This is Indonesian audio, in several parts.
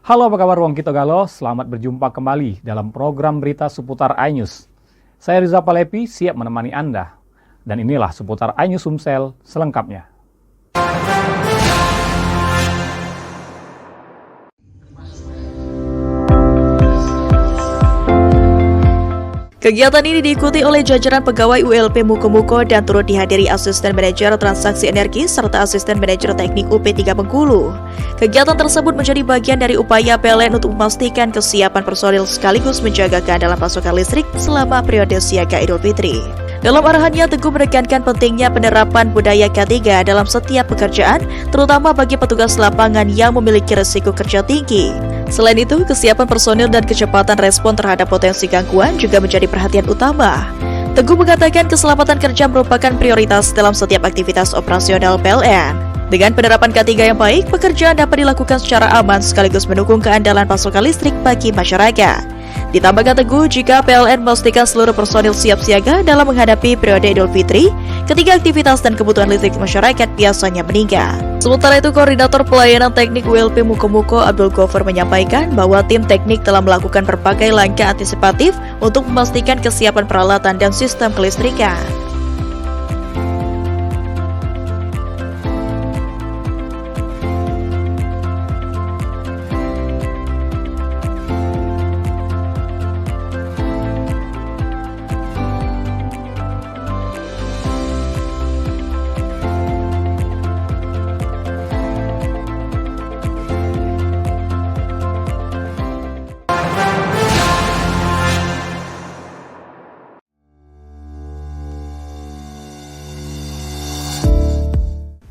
Halo, apa kabar Wong Kito Galo? Selamat berjumpa kembali dalam program berita seputar iNews. Saya Riza Palepi, siap menemani Anda. Dan inilah seputar iNews Sumsel selengkapnya. Kegiatan ini diikuti oleh jajaran pegawai ULP Muko-Muko dan turut dihadiri Asisten Manajer Transaksi Energi serta Asisten Manajer Teknik UP3 Bengkulu. Kegiatan tersebut menjadi bagian dari upaya PLN untuk memastikan kesiapan personil sekaligus menjaga keandalan pasokan listrik selama periode siaga Idul Fitri. Dalam arahannya, Teguh menekankan pentingnya penerapan budaya K3 dalam setiap pekerjaan, terutama bagi petugas lapangan yang memiliki risiko kerja tinggi. Selain itu, kesiapan personil dan kecepatan respon terhadap potensi gangguan juga menjadi perhatian utama. Teguh mengatakan keselamatan kerja merupakan prioritas dalam setiap aktivitas operasional PLN. Dengan penerapan K3 yang baik, pekerjaan dapat dilakukan secara aman sekaligus mendukung keandalan pasokan listrik bagi masyarakat. Ditambahkan Teguh, jika PLN memastikan seluruh personil siap siaga dalam menghadapi periode Idul Fitri, ketika aktivitas dan kebutuhan listrik masyarakat biasanya meningkat. Sementara itu, Koordinator Pelayanan Teknik ULP Muko-Muko Abdul Ghaffar menyampaikan bahwa tim teknik telah melakukan berbagai langkah antisipatif untuk memastikan kesiapan peralatan dan sistem kelistrikan.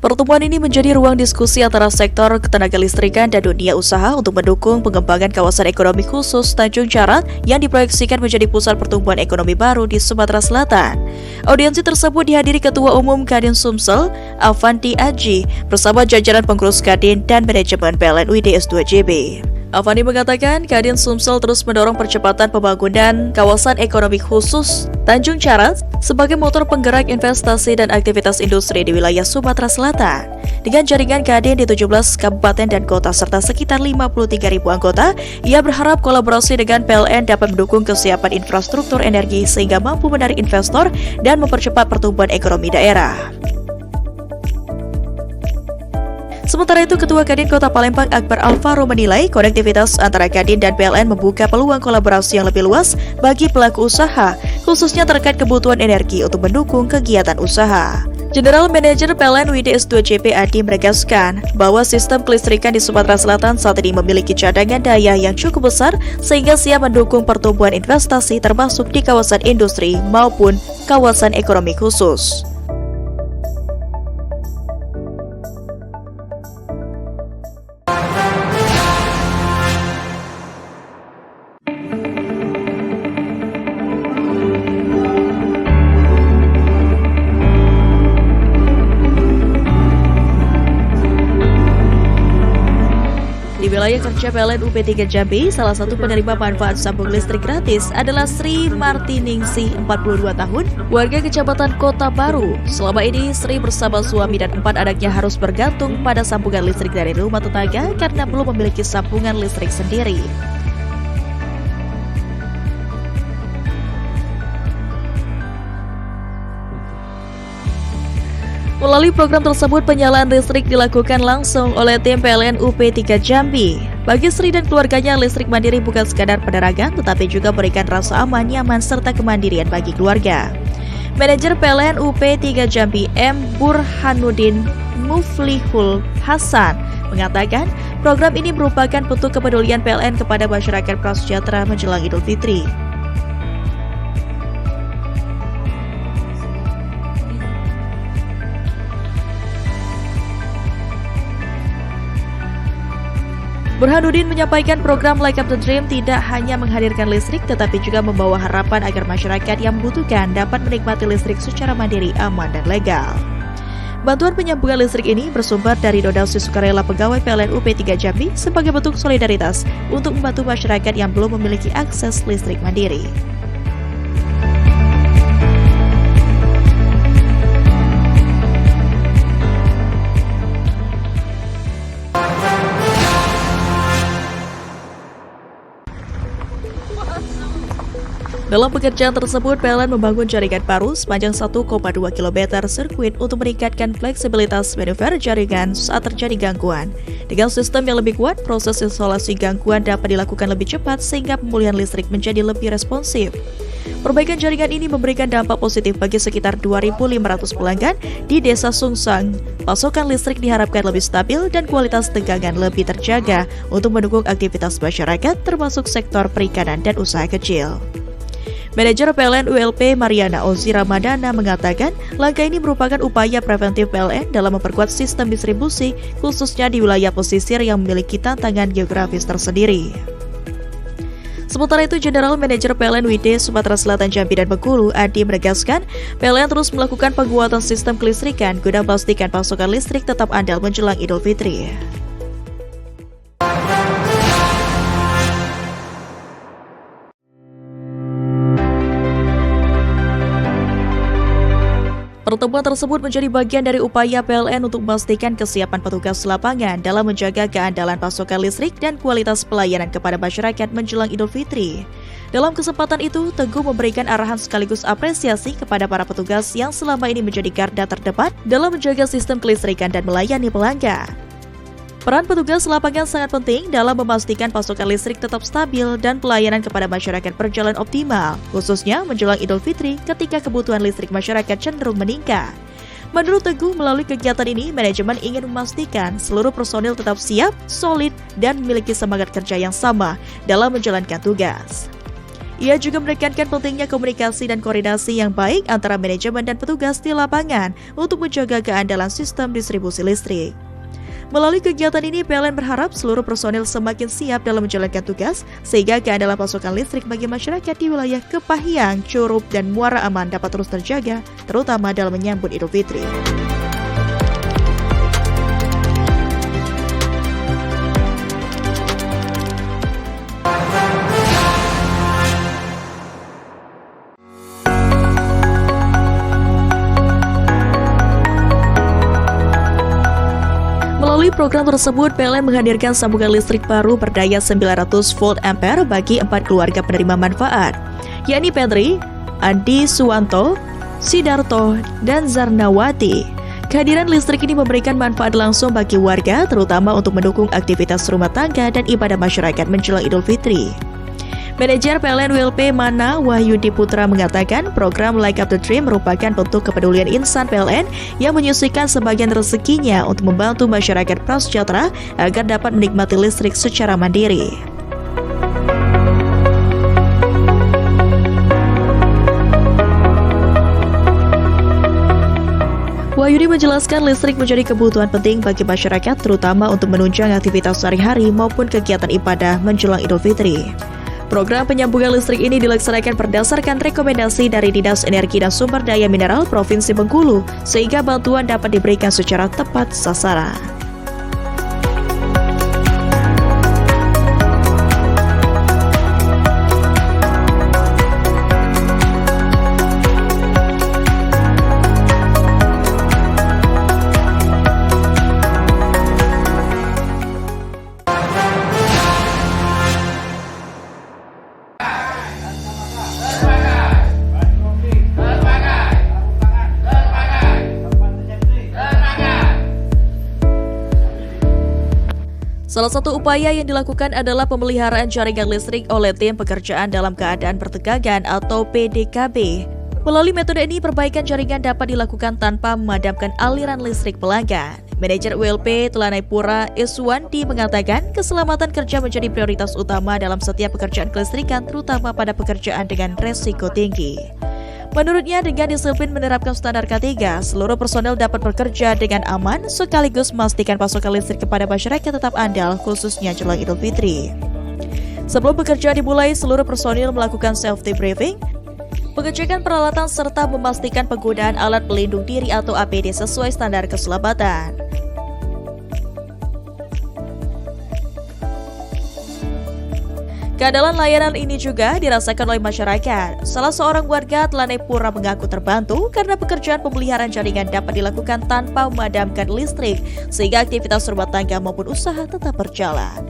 Pertemuan ini menjadi ruang diskusi antara sektor ketenaga listrikan dan dunia usaha untuk mendukung pengembangan kawasan ekonomi khusus Tanjung Jarat yang diproyeksikan menjadi pusat pertumbuhan ekonomi baru di Sumatera Selatan. Audiensi tersebut dihadiri Ketua Umum Kadin Sumsel, Avanti Aji, bersama jajaran pengurus Kadin dan manajemen PLN UIDS 2JB. Avandi mengatakan Kadin Sumsel terus mendorong percepatan pembangunan kawasan ekonomi khusus Tanjung Jarat sebagai motor penggerak investasi dan aktivitas industri di wilayah Sumatera Selatan. Dengan jaringan Kadin di 17 kabupaten dan kota serta sekitar 53.000 anggota, ia berharap kolaborasi dengan PLN dapat mendukung kesiapan infrastruktur energi sehingga mampu menarik investor dan mempercepat pertumbuhan ekonomi daerah. Sementara itu, Ketua Kadin Kota Palembang Akbar Alvaro menilai konektivitas antara Kadin dan PLN membuka peluang kolaborasi yang lebih luas bagi pelaku usaha, khususnya terkait kebutuhan energi untuk mendukung kegiatan usaha. General Manager PLN UIDS 2JP Adi menegaskan bahwa sistem kelistrikan di Sumatera Selatan saat ini memiliki cadangan daya yang cukup besar sehingga siap mendukung pertumbuhan investasi termasuk di kawasan industri maupun kawasan ekonomi khusus. Di wilayah kerja PLN UP3 Jambi, salah satu penerima manfaat sambung listrik gratis adalah Sri Martiningsih, 42 tahun, warga Kecamatan Kota Baru. Selama ini, Sri bersama suami dan 4 anaknya harus bergantung pada sambungan listrik dari rumah tetangga karena belum memiliki sambungan listrik sendiri. Melalui program tersebut, penyalaan listrik dilakukan langsung oleh tim PLN UP3 Jambi. Bagi Sri dan keluarganya, listrik mandiri bukan sekadar penerangan, tetapi juga memberikan rasa aman, nyaman, serta kemandirian bagi keluarga. Manajer PLN UP3 Jambi M. Burhanuddin Muflihul Hasan mengatakan, program ini merupakan bentuk kepedulian PLN kepada masyarakat prasejahtera menjelang Idul Fitri. Burhanuddin menyampaikan program Light Up the Dream tidak hanya menghadirkan listrik, tetapi juga membawa harapan agar masyarakat yang membutuhkan dapat menikmati listrik secara mandiri, aman, dan legal. Bantuan penyambungan listrik ini bersumber dari donasi sukarela pegawai PLN UP3 Jambi sebagai bentuk solidaritas untuk membantu masyarakat yang belum memiliki akses listrik mandiri. Dalam pekerjaan tersebut, PLN membangun jaringan baru sepanjang 1,2 km sirkuit untuk meningkatkan fleksibilitas manuver jaringan saat terjadi gangguan. Dengan sistem yang lebih kuat, proses isolasi gangguan dapat dilakukan lebih cepat sehingga pemulihan listrik menjadi lebih responsif. Perbaikan jaringan ini memberikan dampak positif bagi sekitar 2.500 pelanggan di Desa Sungsang. Pasokan listrik diharapkan lebih stabil dan kualitas tegangan lebih terjaga untuk mendukung aktivitas masyarakat termasuk sektor perikanan dan usaha kecil. Manajer PLN ULP Mariana Ozi Ramadana mengatakan langkah ini merupakan upaya preventif PLN dalam memperkuat sistem distribusi khususnya di wilayah pesisir yang memiliki tantangan geografis tersendiri. Sementara itu, General Manager PLN WD Sumatera Selatan, Jambi, dan Bengkulu, Adi menegaskan PLN terus melakukan penguatan sistem kelistrikan guna memastikan pasokan listrik tetap andal menjelang Idul Fitri. Pertemuan tersebut menjadi bagian dari upaya PLN untuk memastikan kesiapan petugas lapangan dalam menjaga keandalan pasokan listrik dan kualitas pelayanan kepada masyarakat menjelang Idul Fitri. Dalam kesempatan itu, Teguh memberikan arahan sekaligus apresiasi kepada para petugas yang selama ini menjadi garda terdepan dalam menjaga sistem kelistrikan dan melayani pelanggan. Peran petugas lapangan sangat penting dalam memastikan pasokan listrik tetap stabil dan pelayanan kepada masyarakat berjalan optimal, khususnya menjelang Idul Fitri ketika kebutuhan listrik masyarakat cenderung meningkat. Menurut Teguh, melalui kegiatan ini, manajemen ingin memastikan seluruh personil tetap siap, solid, dan memiliki semangat kerja yang sama dalam menjalankan tugas. Ia juga menekankan pentingnya komunikasi dan koordinasi yang baik antara manajemen dan petugas di lapangan untuk menjaga keandalan sistem distribusi listrik. Melalui kegiatan ini, PLN berharap seluruh personil semakin siap dalam menjalankan tugas, sehingga keandalan pasokan listrik bagi masyarakat di wilayah Kepahyang, Curup, dan Muara Aman dapat terus terjaga, terutama dalam menyambut Idul Fitri. Melalui program tersebut, PLN menghadirkan sambungan listrik baru berdaya 900 volt ampere bagi 4 keluarga penerima manfaat, yakni Pedri, Andi Suwanto, Sidarto, dan Zarnawati. Kehadiran listrik ini memberikan manfaat langsung bagi warga, terutama untuk mendukung aktivitas rumah tangga dan ibadah masyarakat menjelang Idul Fitri. Manajer PLN WLP Mana Wahyudi Putra mengatakan program Like Up the Dream merupakan bentuk kepedulian insan PLN yang menyisihkan sebagian rezekinya untuk membantu masyarakat prasejahtera agar dapat menikmati listrik secara mandiri. Wahyudi menjelaskan listrik menjadi kebutuhan penting bagi masyarakat, terutama untuk menunjang aktivitas sehari-hari maupun kegiatan ibadah menjelang Idul Fitri. Program penyambungan listrik ini dilaksanakan berdasarkan rekomendasi dari Dinas Energi dan Sumber Daya Mineral Provinsi Bengkulu, sehingga bantuan dapat diberikan secara tepat sasaran. Salah satu upaya yang dilakukan adalah pemeliharaan jaringan listrik oleh tim pekerjaan dalam keadaan bertegangan atau PDKB. Melalui metode ini, perbaikan jaringan dapat dilakukan tanpa memadamkan aliran listrik pelanggan. Manajer ULP Telanai Pura Iswandi mengatakan keselamatan kerja menjadi prioritas utama dalam setiap pekerjaan kelistrikan, terutama pada pekerjaan dengan resiko tinggi. Menurutnya, dengan disiplin menerapkan standar K3, seluruh personel dapat bekerja dengan aman sekaligus memastikan pasokan listrik kepada masyarakat tetap andal, khususnya jelang Idul Fitri. Sebelum pekerjaan dimulai, seluruh personil melakukan safety briefing, pengecekan peralatan serta memastikan penggunaan alat pelindung diri atau APD sesuai standar keselamatan. Keandalan layanan ini juga dirasakan oleh masyarakat. Salah seorang warga Telanai Pura mengaku terbantu karena pekerjaan pemeliharaan jaringan dapat dilakukan tanpa memadamkan listrik, sehingga aktivitas rumah tangga maupun usaha tetap berjalan.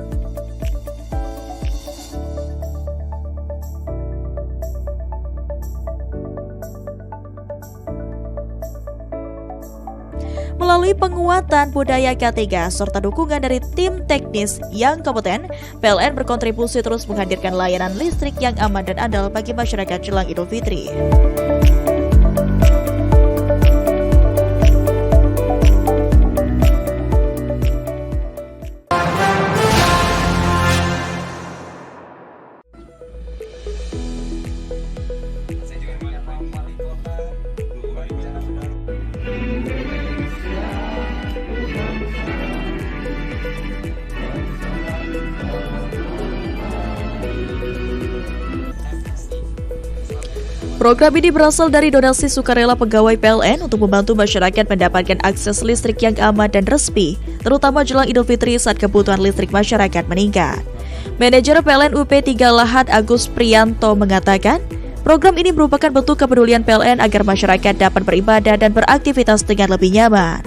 Melalui penguatan budaya K3 serta dukungan dari tim teknis yang kompeten, PLN berkontribusi terus menghadirkan layanan listrik yang aman dan andal bagi masyarakat jelang Idul Fitri. Program ini berasal dari donasi sukarela pegawai PLN untuk membantu masyarakat mendapatkan akses listrik yang aman dan resmi, terutama jelang Idul Fitri saat kebutuhan listrik masyarakat meningkat. Manajer PLN UP3 Lahat Agus Priyanto mengatakan, program ini merupakan bentuk kepedulian PLN agar masyarakat dapat beribadah dan beraktivitas dengan lebih nyaman.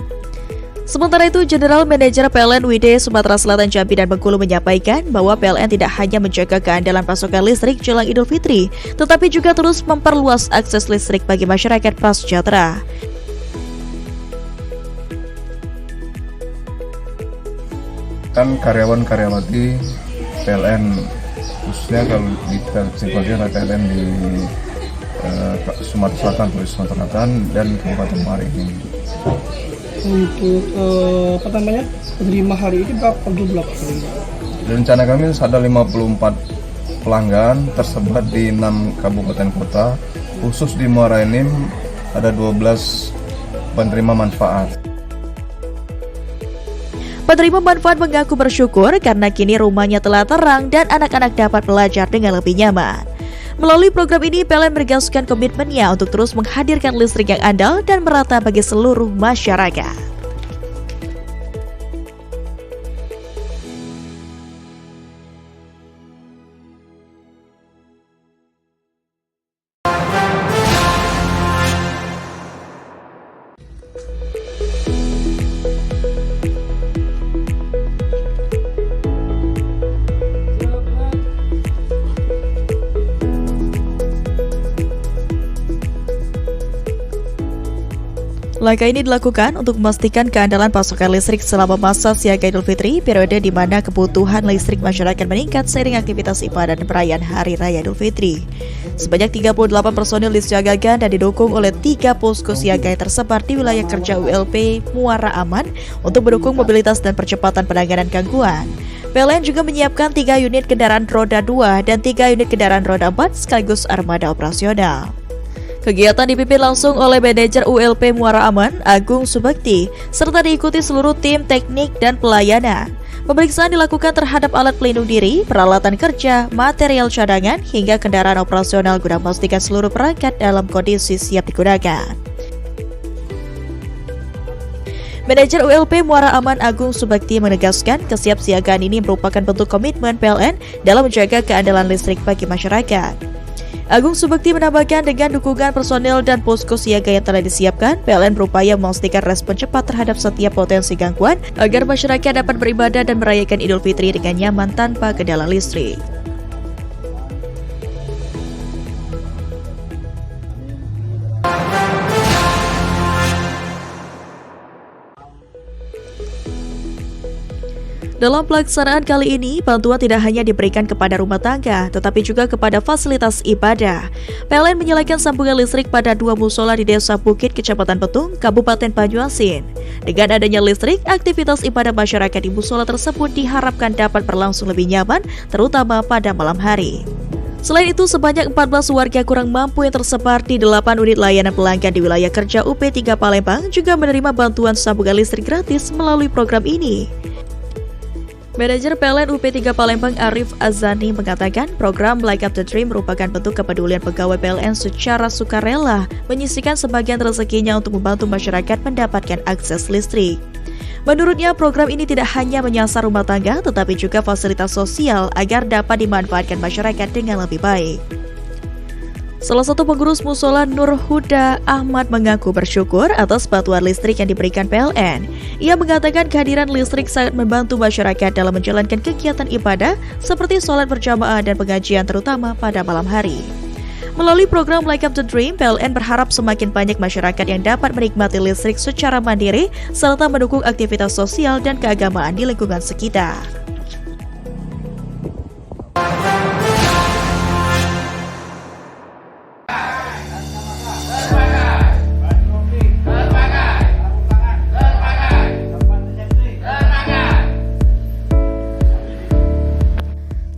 Sementara itu, General Manager PLN WD Sumatera Selatan, Jambi, dan Bengkulu menyampaikan bahwa PLN tidak hanya menjaga keandalan pasokan listrik jelang Idul Fitri, tetapi juga terus memperluas akses listrik bagi masyarakat prasejahtera. Kan karyawan-karyawati PLN, khususnya kalau di PLN di Sumatera Selatan, Sumatera Selatan, dan Kabupaten Muara Enim. Untuk penerima hari ini berapa jumlah penerima? Rencana kami ada 54 pelanggan tersebar di 6 kabupaten kota, khusus di Muara Enim ada 12 penerima manfaat. Penerima manfaat mengaku bersyukur karena kini rumahnya telah terang dan anak-anak dapat belajar dengan lebih nyaman. Melalui program ini, PLN menegaskan komitmennya untuk terus menghadirkan listrik yang andal dan merata bagi seluruh masyarakat. Langkah ini dilakukan untuk memastikan keandalan pasokan listrik selama masa siaga Idul Fitri, periode di mana kebutuhan listrik masyarakat meningkat seiring aktivitas ibadah dan perayaan Hari Raya Idul Fitri. Sebanyak 38 personil disiagakan dan didukung oleh 3 posko siaga yang tersebar di wilayah kerja ULP Muara Aman untuk mendukung mobilitas dan percepatan penanganan gangguan. PLN juga menyiapkan 3 unit kendaraan roda 2 dan 3 unit kendaraan roda 4 sekaligus armada operasional. Kegiatan dipimpin langsung oleh manajer ULP Muara Aman, Agung Subakti, serta diikuti seluruh tim teknik dan pelayanan. Pemeriksaan dilakukan terhadap alat pelindung diri, peralatan kerja, material cadangan, hingga kendaraan operasional guna memastikan seluruh perangkat dalam kondisi siap digunakan. Manajer ULP Muara Aman Agung Subakti menegaskan kesiapsiagaan ini merupakan bentuk komitmen PLN dalam menjaga keandalan listrik bagi masyarakat. Agung Subakti menambahkan dengan dukungan personel dan posko siaga yang telah disiapkan, PLN berupaya memastikan respon cepat terhadap setiap potensi gangguan agar masyarakat dapat beribadah dan merayakan Idul Fitri dengan nyaman tanpa kendala listrik. Dalam pelaksanaan kali ini, bantuan tidak hanya diberikan kepada rumah tangga, tetapi juga kepada fasilitas ibadah. PLN menyalakan sambungan listrik pada 2 musola di Desa Bukit, Kecamatan Petung, Kabupaten Banyuasin. Dengan adanya listrik, aktivitas ibadah masyarakat di musola tersebut diharapkan dapat berlangsung lebih nyaman, terutama pada malam hari. Selain itu, sebanyak 14 warga kurang mampu yang tersebar di 8 unit layanan pelanggan di wilayah kerja UP3 Palembang juga menerima bantuan sambungan listrik gratis melalui program ini. Manajer PLN UP3 Palembang Arif Azani mengatakan program Like Up the Dream merupakan bentuk kepedulian pegawai PLN secara sukarela menyisihkan sebagian rezekinya untuk membantu masyarakat mendapatkan akses listrik. Menurutnya, program ini tidak hanya menyasar rumah tangga tetapi juga fasilitas sosial agar dapat dimanfaatkan masyarakat dengan lebih baik. Salah satu pengurus musola Nur Huda Ahmad mengaku bersyukur atas bantuan listrik yang diberikan PLN. Ia mengatakan kehadiran listrik sangat membantu masyarakat dalam menjalankan kegiatan ibadah seperti sholat berjamaah dan pengajian terutama pada malam hari. Melalui program Like Up the Dream, PLN berharap semakin banyak masyarakat yang dapat menikmati listrik secara mandiri serta mendukung aktivitas sosial dan keagamaan di lingkungan sekitar.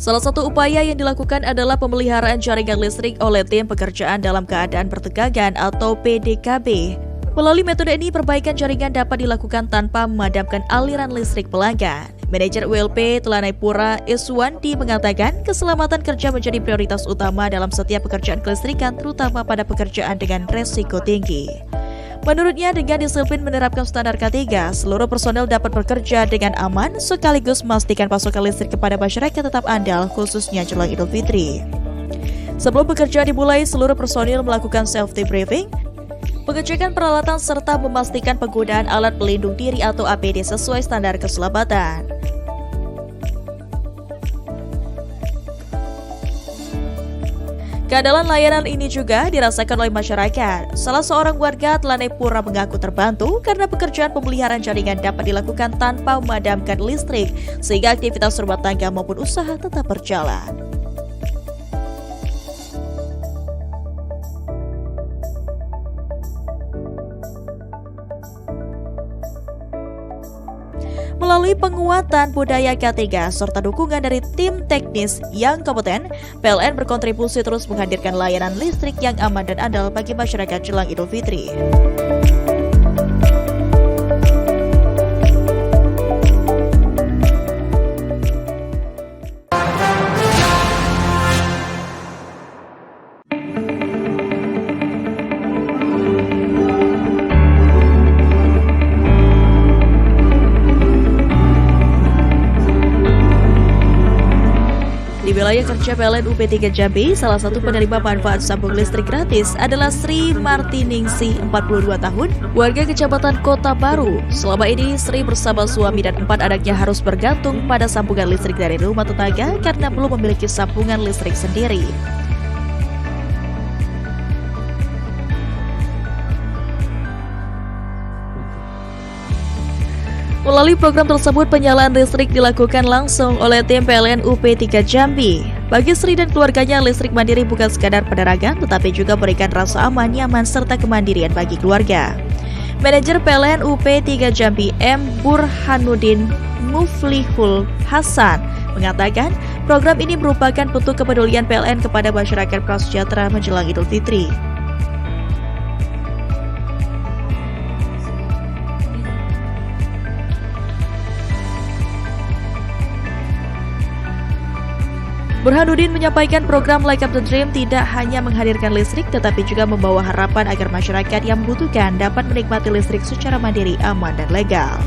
Salah satu upaya yang dilakukan adalah pemeliharaan jaringan listrik oleh tim pekerjaan dalam keadaan bertegangan atau PDKB. Melalui metode ini, perbaikan jaringan dapat dilakukan tanpa memadamkan aliran listrik pelanggan. Manajer ULP Telanai Pura Iswandi mengatakan keselamatan kerja menjadi prioritas utama dalam setiap pekerjaan kelistrikan, terutama pada pekerjaan dengan resiko tinggi. Menurutnya, dengan disiplin menerapkan standar K3, seluruh personel dapat bekerja dengan aman sekaligus memastikan pasokan listrik kepada masyarakat tetap andal, khususnya jelang Idul Fitri. Sebelum pekerjaan dimulai, seluruh personil melakukan safety briefing, pengecekan peralatan serta memastikan penggunaan alat pelindung diri atau APD sesuai standar keselamatan. Keandalan layanan ini juga dirasakan oleh masyarakat. Salah seorang warga Telanai Pura mengaku terbantu karena pekerjaan pemeliharaan jaringan dapat dilakukan tanpa memadamkan listrik, sehingga aktivitas rumah tangga maupun usaha tetap berjalan. Melalui penguatan budaya K3 serta dukungan dari tim teknis yang kompeten, PLN berkontribusi terus menghadirkan layanan listrik yang aman dan andal bagi masyarakat jelang Idul Fitri. Di wilayah kerja PLN UP3 Jambi, salah satu penerima manfaat sambung listrik gratis adalah Sri Martiningsih, 42 tahun, warga Kecamatan Kota Baru. Selama ini, Sri bersama suami dan 4 anaknya harus bergantung pada sambungan listrik dari rumah tetangga karena belum memiliki sambungan listrik sendiri. Melalui program tersebut, penyalaan listrik dilakukan langsung oleh tim PLN UP3 Jambi. Bagi Sri dan keluarganya, listrik mandiri bukan sekadar penerangan, tetapi juga memberikan rasa aman, nyaman, serta kemandirian bagi keluarga. Manajer PLN UP3 Jambi M. Burhanuddin Muflihul Hasan mengatakan, program ini merupakan bentuk kepedulian PLN kepada masyarakat prasejahtera menjelang Idul Fitri. Burhanuddin menyampaikan program Like Up the Dream tidak hanya menghadirkan listrik, tetapi juga membawa harapan agar masyarakat yang membutuhkan dapat menikmati listrik secara mandiri, aman, dan legal.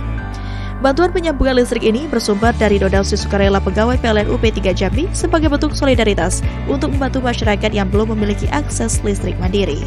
Bantuan penyambungan listrik ini bersumber dari donasi sukarela pegawai PLN UP3 Jambi sebagai bentuk solidaritas untuk membantu masyarakat yang belum memiliki akses listrik mandiri.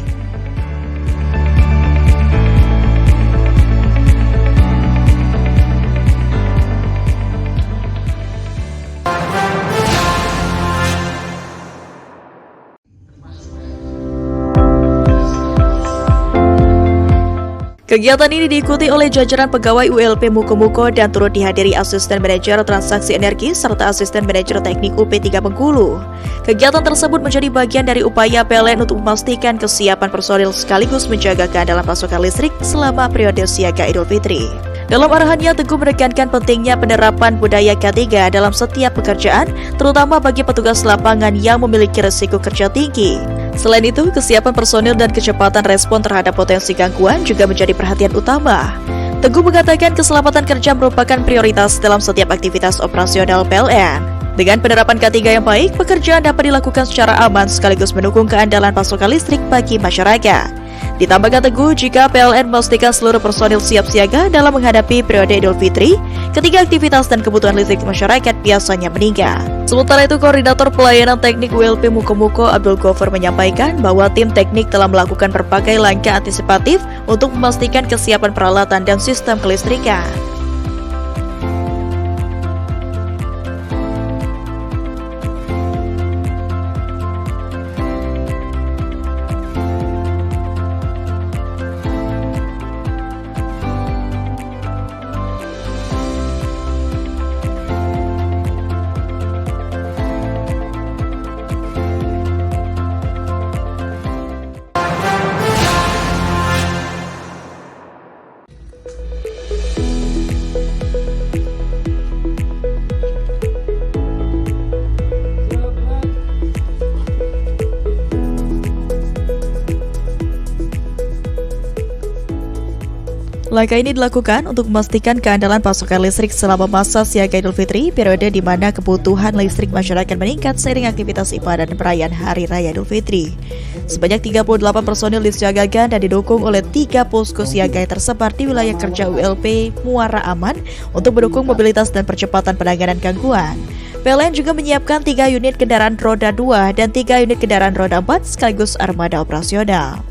Kegiatan ini diikuti oleh jajaran pegawai ULP Muko-Muko dan turut dihadiri Asisten Manajer Transaksi Energi serta Asisten Manajer Teknik UP3 Bengkulu. Kegiatan tersebut menjadi bagian dari upaya PLN untuk memastikan kesiapan personil sekaligus menjaga keandalan pasokan listrik selama periode siaga Idul Fitri. Dalam arahannya, Teguh menekankan pentingnya penerapan budaya K3 dalam setiap pekerjaan, terutama bagi petugas lapangan yang memiliki risiko kerja tinggi. Selain itu, kesiapan personil dan kecepatan respon terhadap potensi gangguan juga menjadi perhatian utama. Teguh mengatakan keselamatan kerja merupakan prioritas dalam setiap aktivitas operasional PLN. Dengan penerapan K3 yang baik, pekerjaan dapat dilakukan secara aman sekaligus mendukung keandalan pasokan listrik bagi masyarakat. Ditambahkan Teguh, jika PLN memastikan seluruh personil siap siaga dalam menghadapi periode Idul Fitri, ketika aktivitas dan kebutuhan listrik masyarakat biasanya meningkat. Sementara itu, Koordinator Pelayanan Teknik ULP Muko-Muko Abdul Ghaffar menyampaikan bahwa tim teknik telah melakukan berbagai langkah antisipatif untuk memastikan kesiapan peralatan dan sistem kelistrikan. Langkah ini dilakukan untuk memastikan keandalan pasokan listrik selama masa siaga Idul Fitri, periode di mana kebutuhan listrik masyarakat meningkat seiring aktivitas ibadah dan perayaan Hari Raya Idul Fitri. Sebanyak 38 personil disiagakan dan didukung oleh 3 posko siaga yang tersebar di wilayah kerja ULP Muara Aman untuk mendukung mobilitas dan percepatan penanganan gangguan. PLN juga menyiapkan 3 unit kendaraan roda 2 dan 3 unit kendaraan roda 4 sekaligus armada operasional.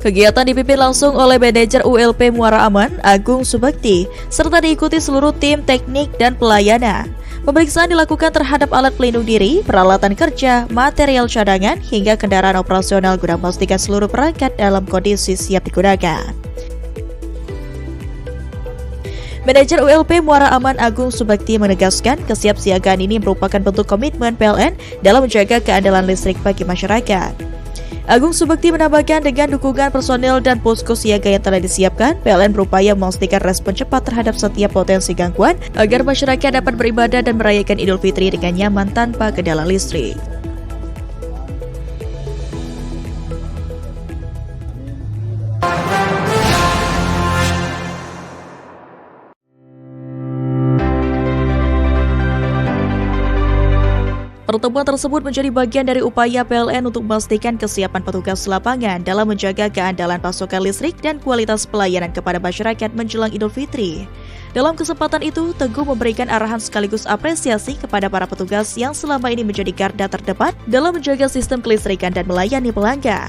Kegiatan dipimpin langsung oleh manajer ULP Muara Aman, Agung Subakti, serta diikuti seluruh tim teknik dan pelayanan. Pemeriksaan dilakukan terhadap alat pelindung diri, peralatan kerja, material cadangan, hingga kendaraan operasional guna memastikan seluruh perangkat dalam kondisi siap digunakan. Manajer ULP Muara Aman Agung Subakti menegaskan kesiapsiagaan ini merupakan bentuk komitmen PLN dalam menjaga keandalan listrik bagi masyarakat. Agung Subakti menambahkan dengan dukungan personel dan posko siaga yang telah disiapkan, PLN berupaya memastikan respon cepat terhadap setiap potensi gangguan agar masyarakat dapat beribadah dan merayakan Idul Fitri dengan nyaman tanpa kendala listrik. Pertemuan tersebut menjadi bagian dari upaya PLN untuk memastikan kesiapan petugas lapangan dalam menjaga keandalan pasokan listrik dan kualitas pelayanan kepada masyarakat menjelang Idul Fitri. Dalam kesempatan itu, Teguh memberikan arahan sekaligus apresiasi kepada para petugas yang selama ini menjadi garda terdepan dalam menjaga sistem kelistrikan dan melayani pelanggan.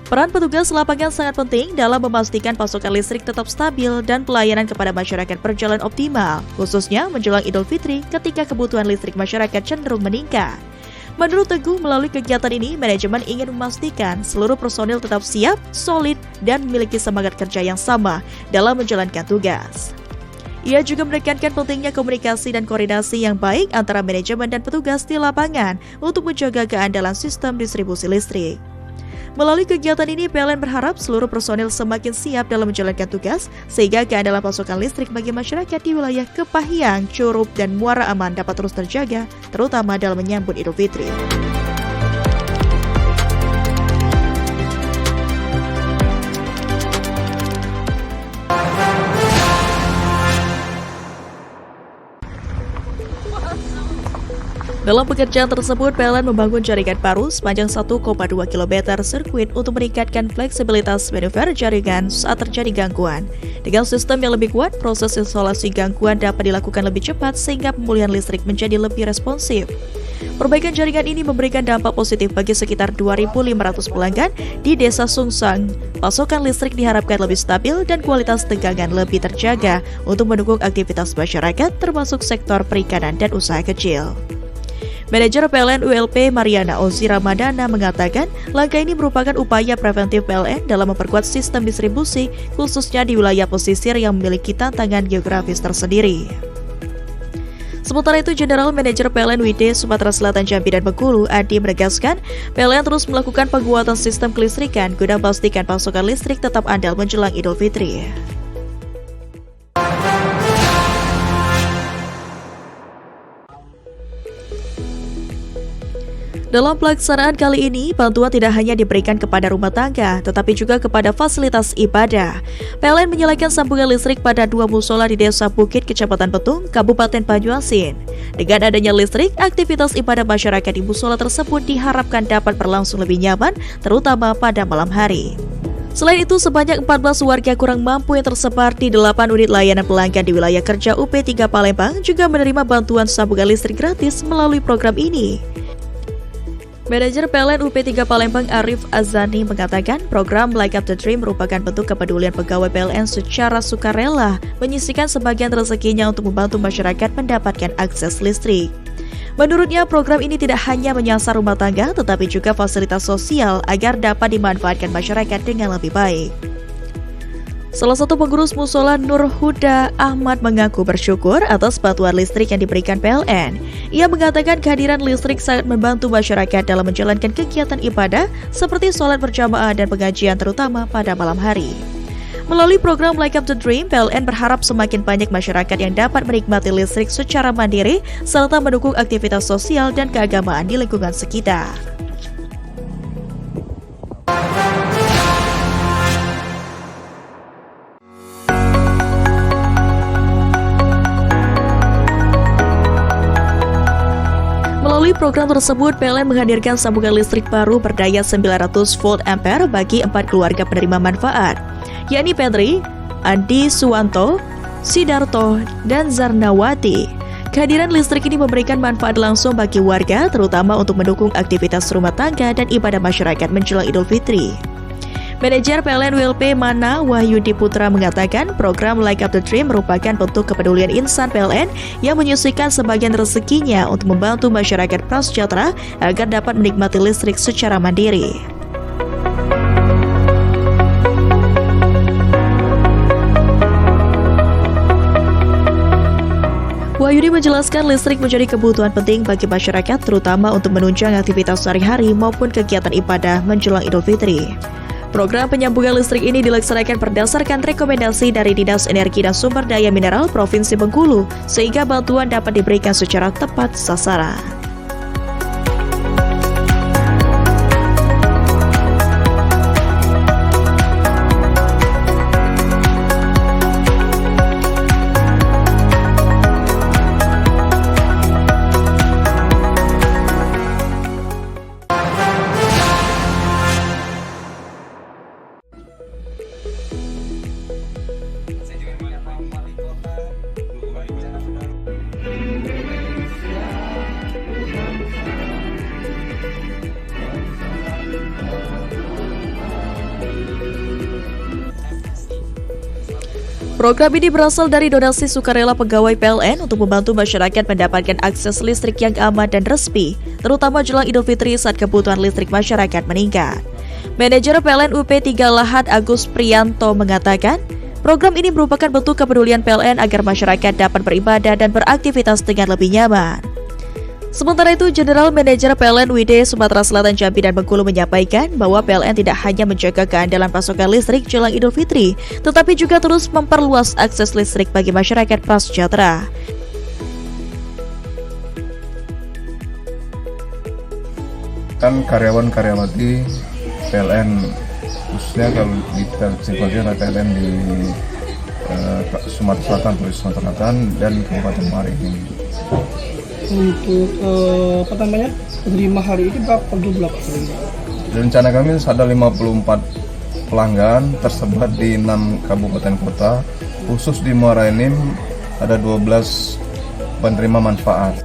Peran petugas lapangan sangat penting dalam memastikan pasokan listrik tetap stabil dan pelayanan kepada masyarakat berjalan optimal, khususnya menjelang Idul Fitri ketika kebutuhan listrik masyarakat cenderung meningkat. Menurut Teguh, melalui kegiatan ini, manajemen ingin memastikan seluruh personil tetap siap, solid, dan memiliki semangat kerja yang sama dalam menjalankan tugas. Ia juga menekankan pentingnya komunikasi dan koordinasi yang baik antara manajemen dan petugas di lapangan untuk menjaga keandalan sistem distribusi listrik. Melalui kegiatan ini, PLN berharap seluruh personil semakin siap dalam menjalankan tugas, sehingga keandalan pasokan listrik bagi masyarakat di wilayah Kepahyang, Curup, dan Muara Aman dapat terus terjaga, terutama dalam menyambut Idul Fitri. Dalam pekerjaan tersebut, PLN membangun jaringan baru sepanjang 1,2 km sirkuit untuk meningkatkan fleksibilitas manuver jaringan saat terjadi gangguan. Dengan sistem yang lebih kuat, proses isolasi gangguan dapat dilakukan lebih cepat sehingga pemulihan listrik menjadi lebih responsif. Perbaikan jaringan ini memberikan dampak positif bagi sekitar 2.500 pelanggan di Desa Sungsang. Pasokan listrik diharapkan lebih stabil dan kualitas tegangan lebih terjaga untuk mendukung aktivitas masyarakat termasuk sektor perikanan dan usaha kecil. Manajer PLN ULP Mariana Ozi Ramadana mengatakan langkah ini merupakan upaya preventif PLN dalam memperkuat sistem distribusi khususnya di wilayah pesisir yang memiliki tantangan geografis tersendiri. Sementara itu, General Manager PLN WD Sumatera Selatan, Jambi, dan Bengkulu, Adi menegaskan PLN terus melakukan penguatan sistem kelistrikan guna memastikan pasokan listrik tetap andal menjelang Idul Fitri. Dalam pelaksanaan kali ini, bantuan tidak hanya diberikan kepada rumah tangga, tetapi juga kepada fasilitas ibadah. PLN menyalakan sambungan listrik pada 2 musola di Desa Bukit, Kecamatan Betung, Kabupaten Banyuasin. Dengan adanya listrik, aktivitas ibadah masyarakat di musola tersebut diharapkan dapat berlangsung lebih nyaman, terutama pada malam hari. Selain itu, sebanyak 14 warga kurang mampu yang tersebar di 8 unit layanan pelanggan di wilayah kerja UP3 Palembang juga menerima bantuan sambungan listrik gratis melalui program ini. Manajer PLN UP3 Palembang Arif Azani mengatakan program Light Up the Dream merupakan bentuk kepedulian pegawai PLN secara sukarela menyisihkan sebagian rezekinya untuk membantu masyarakat mendapatkan akses listrik. Menurutnya, program ini tidak hanya menyasar rumah tangga tetapi juga fasilitas sosial agar dapat dimanfaatkan masyarakat dengan lebih baik. Salah satu pengurus musola Nur Huda Ahmad mengaku bersyukur atas bantuan listrik yang diberikan PLN. Ia mengatakan kehadiran listrik sangat membantu masyarakat dalam menjalankan kegiatan ibadah seperti sholat berjamaah dan pengajian terutama pada malam hari. Melalui program Light Up the Dream, PLN berharap semakin banyak masyarakat yang dapat menikmati listrik secara mandiri serta mendukung aktivitas sosial dan keagamaan di lingkungan sekitar. program tersebut, PLN menghadirkan sambungan listrik baru berdaya 900 volt ampere bagi 4 keluarga penerima manfaat, yakni Petri, Andi Suwanto, Sidarto, dan Zarnawati. Kehadiran listrik ini memberikan manfaat langsung bagi warga, terutama untuk mendukung aktivitas rumah tangga dan ibadah masyarakat menjelang Idul Fitri. Manajer PLN ULP Mana Wahyudi Putra mengatakan program Like Up the Dream merupakan bentuk kepedulian insan PLN yang menyisihkan sebagian rezekinya untuk membantu masyarakat prasejahtera agar dapat menikmati listrik secara mandiri. Wahyudi menjelaskan listrik menjadi kebutuhan penting bagi masyarakat, terutama untuk menunjang aktivitas sehari-hari maupun kegiatan ibadah menjelang Idul Fitri. Program penyambungan listrik ini dilaksanakan berdasarkan rekomendasi dari Dinas Energi dan Sumber Daya Mineral Provinsi Bengkulu, sehingga bantuan dapat diberikan secara tepat sasaran. Program ini berasal dari donasi sukarela pegawai PLN untuk membantu masyarakat mendapatkan akses listrik yang aman dan resmi, terutama jelang Idul Fitri saat kebutuhan listrik masyarakat meningkat. Manajer PLN UP3 Lahat Agus Priyanto mengatakan, program ini merupakan bentuk kepedulian PLN agar masyarakat dapat beribadah dan beraktivitas dengan lebih nyaman. Sementara itu, General Manager PLN UID Sumatera Selatan Jambi dan Bengkulu menyampaikan bahwa PLN tidak hanya menjaga keandalan pasokan listrik jelang Idul Fitri, tetapi juga terus memperluas akses listrik bagi masyarakat prasejahtera. Kan karyawan-karyawati PLN, khususnya kalau di sebagian PLN di Sumatera Selatan, Provinsi Sumatera Selatan dan Kabupaten Marini. Untuk penerima hari ini berapa jumlah? Rencana kami ada 54 pelanggan tersebar di 6 kabupaten kota, khusus di Muara Enim ada 12 penerima manfaat.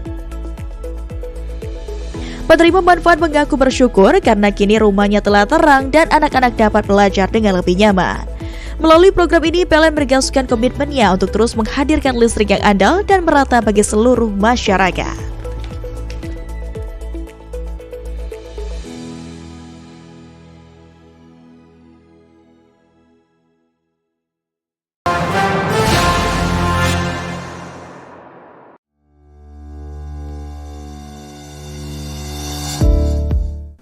Penerima manfaat mengaku bersyukur karena kini rumahnya telah terang dan anak-anak dapat belajar dengan lebih nyaman. Melalui program ini, PLN menegaskan komitmennya untuk terus menghadirkan listrik yang andal dan merata bagi seluruh masyarakat.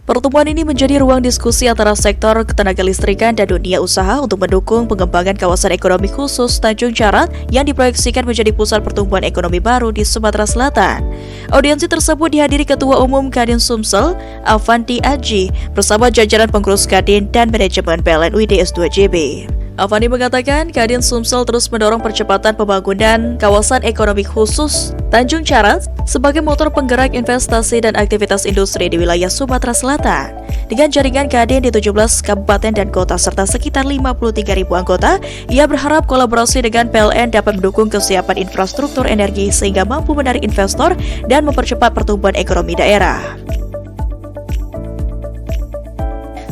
Pertemuan ini menjadi ruang diskusi antara sektor ketenagalistrikan dan dunia usaha untuk mendukung pengembangan kawasan ekonomi khusus Tanjung Jarat yang diproyeksikan menjadi pusat pertumbuhan ekonomi baru di Sumatera Selatan. Audiensi tersebut dihadiri Ketua Umum Kadin Sumsel, Avanti Aji, bersama jajaran pengurus Kadin dan manajemen PLN UID S2JB. Avandi mengatakan Kadin Sumsel terus mendorong percepatan pembangunan kawasan ekonomi khusus Tanjung Jarat sebagai motor penggerak investasi dan aktivitas industri di wilayah Sumatera Selatan. Dengan jaringan Kadin di 17 kabupaten dan kota serta sekitar 53.000 anggota, ia berharap kolaborasi dengan PLN dapat mendukung kesiapan infrastruktur energi sehingga mampu menarik investor dan mempercepat pertumbuhan ekonomi daerah.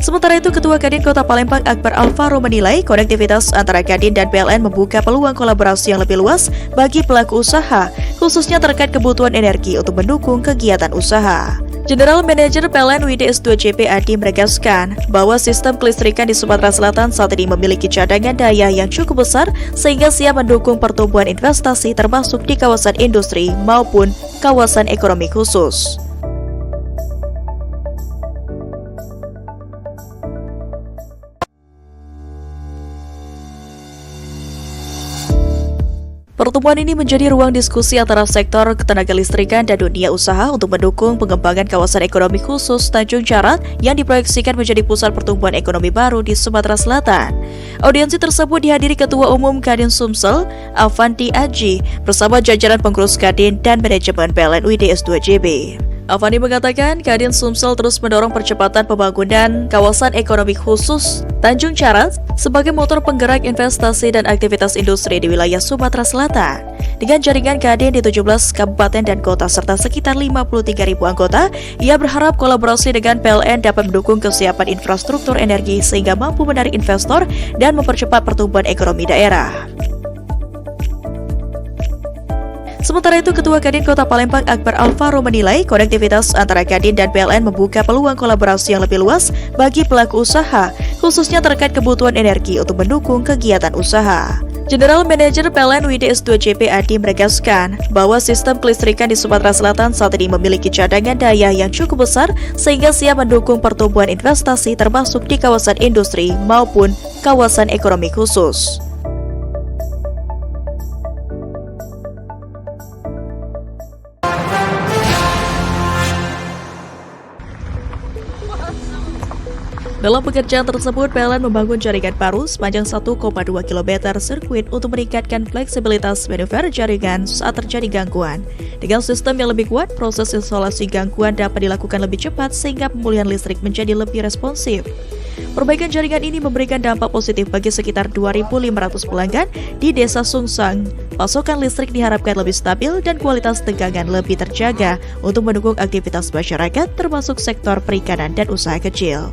Sementara itu, Ketua Kadin Kota Palembang Akbar Alvaro menilai konektivitas antara Kadin dan PLN membuka peluang kolaborasi yang lebih luas bagi pelaku usaha, khususnya terkait kebutuhan energi untuk mendukung kegiatan usaha. General Manager PLN UID S2JP Adi menegaskan bahwa sistem kelistrikan di Sumatera Selatan saat ini memiliki cadangan daya yang cukup besar sehingga siap mendukung pertumbuhan investasi termasuk di kawasan industri maupun kawasan ekonomi khusus. Pertemuan ini menjadi ruang diskusi antara sektor ketenagalistrikan dan dunia usaha untuk mendukung pengembangan kawasan ekonomi khusus Tanjung Jarat yang diproyeksikan menjadi pusat pertumbuhan ekonomi baru di Sumatera Selatan. Audiensi tersebut dihadiri Ketua Umum Kadin Sumsel, Avanti Aji, bersama jajaran pengurus Kadin dan manajemen PLN UID S2JB. Avandi mengatakan Kadin Sumsel terus mendorong percepatan pembangunan kawasan ekonomi khusus Tanjung Carat sebagai motor penggerak investasi dan aktivitas industri di wilayah Sumatera Selatan. Dengan jaringan Kadin di 17 kabupaten dan kota serta sekitar 53.000 anggota, ia berharap kolaborasi dengan PLN dapat mendukung kesiapan infrastruktur energi sehingga mampu menarik investor dan mempercepat pertumbuhan ekonomi daerah. Sementara itu, Ketua Kadin Kota Palembang Akbar Alvaro menilai konektivitas antara Kadin dan PLN membuka peluang kolaborasi yang lebih luas bagi pelaku usaha, khususnya terkait kebutuhan energi untuk mendukung kegiatan usaha. General Manager PLN WDS2JP Adi menegaskan bahwa sistem kelistrikan di Sumatera Selatan saat ini memiliki cadangan daya yang cukup besar sehingga siap mendukung pertumbuhan investasi termasuk di kawasan industri maupun kawasan ekonomi khusus. Dalam pekerjaan tersebut, PLN membangun jaringan baru sepanjang 1,2 km sirkuit untuk meningkatkan fleksibilitas manuver jaringan saat terjadi gangguan. Dengan sistem yang lebih kuat, proses isolasi gangguan dapat dilakukan lebih cepat sehingga pemulihan listrik menjadi lebih responsif. Perbaikan jaringan ini memberikan dampak positif bagi sekitar 2.500 pelanggan di Desa Sungsang. Pasokan listrik diharapkan lebih stabil dan kualitas tegangan lebih terjaga untuk mendukung aktivitas masyarakat termasuk sektor perikanan dan usaha kecil.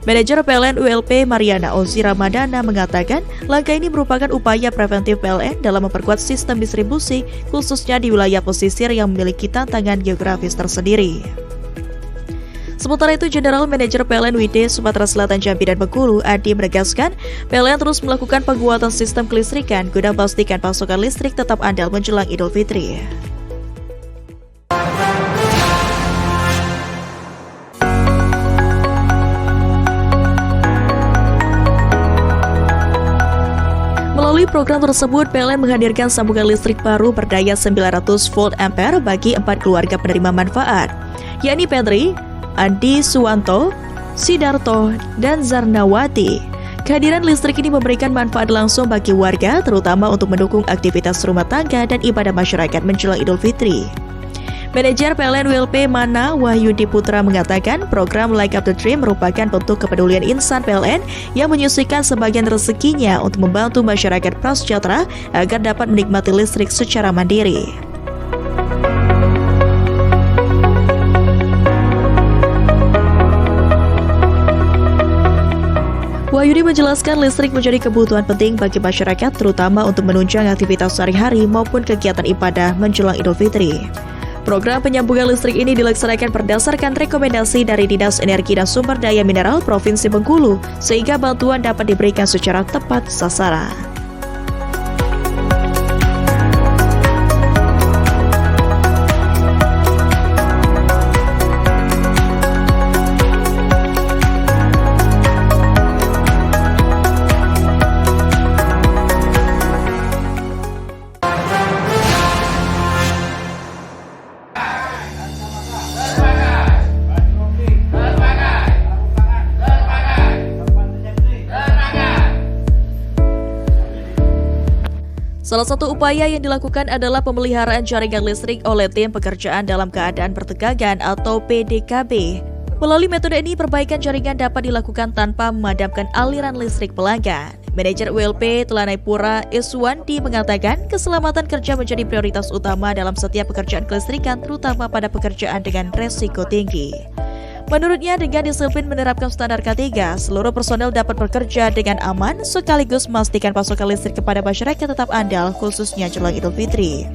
Manajer PLN ULP Mariana Ozi Ramadana mengatakan langkah ini merupakan upaya preventif PLN dalam memperkuat sistem distribusi khususnya di wilayah pesisir yang memiliki tantangan geografis tersendiri. Sementara itu, General Manager PLN WD Sumatera Selatan Jambi dan Bengkulu Adi menegaskan PLN terus melakukan penguatan sistem kelistrikan guna memastikan pasokan listrik tetap andal menjelang Idul Fitri. Melalui program tersebut, PLN menghadirkan sambungan listrik baru berdaya 900 volt ampere bagi 4 keluarga penerima manfaat, yakni Pedri, Andi Suwanto, Sidarto, dan Zarnawati. Kehadiran listrik ini memberikan manfaat langsung bagi warga, terutama untuk mendukung aktivitas rumah tangga dan ibadah masyarakat menjelang Idul Fitri. Manajer PLN WLP Mana Wahyudi Putra mengatakan program Like Up the Dream merupakan bentuk kepedulian insan PLN yang menyisihkan sebagian rezekinya untuk membantu masyarakat prasejahtera agar dapat menikmati listrik secara mandiri. Wahyudi menjelaskan listrik menjadi kebutuhan penting bagi masyarakat terutama untuk menunjang aktivitas sehari-hari maupun kegiatan ibadah menjelang Idul Fitri. Program penyambungan listrik ini dilaksanakan berdasarkan rekomendasi dari Dinas Energi dan Sumber Daya Mineral Provinsi Bengkulu, sehingga bantuan dapat diberikan secara tepat sasaran. Salah satu upaya yang dilakukan adalah pemeliharaan jaringan listrik oleh tim pekerjaan dalam keadaan bertegangan atau PDKB. Melalui metode ini, perbaikan jaringan dapat dilakukan tanpa memadamkan aliran listrik pelanggan. Manajer ULP Telanai Pura Iswandi mengatakan keselamatan kerja menjadi prioritas utama dalam setiap pekerjaan kelistrikan, terutama pada pekerjaan dengan resiko tinggi. Menurutnya, dengan disiplin menerapkan standar K3, seluruh personel dapat bekerja dengan aman sekaligus memastikan pasokan listrik kepada masyarakat tetap andal, khususnya jelang Idul Fitri.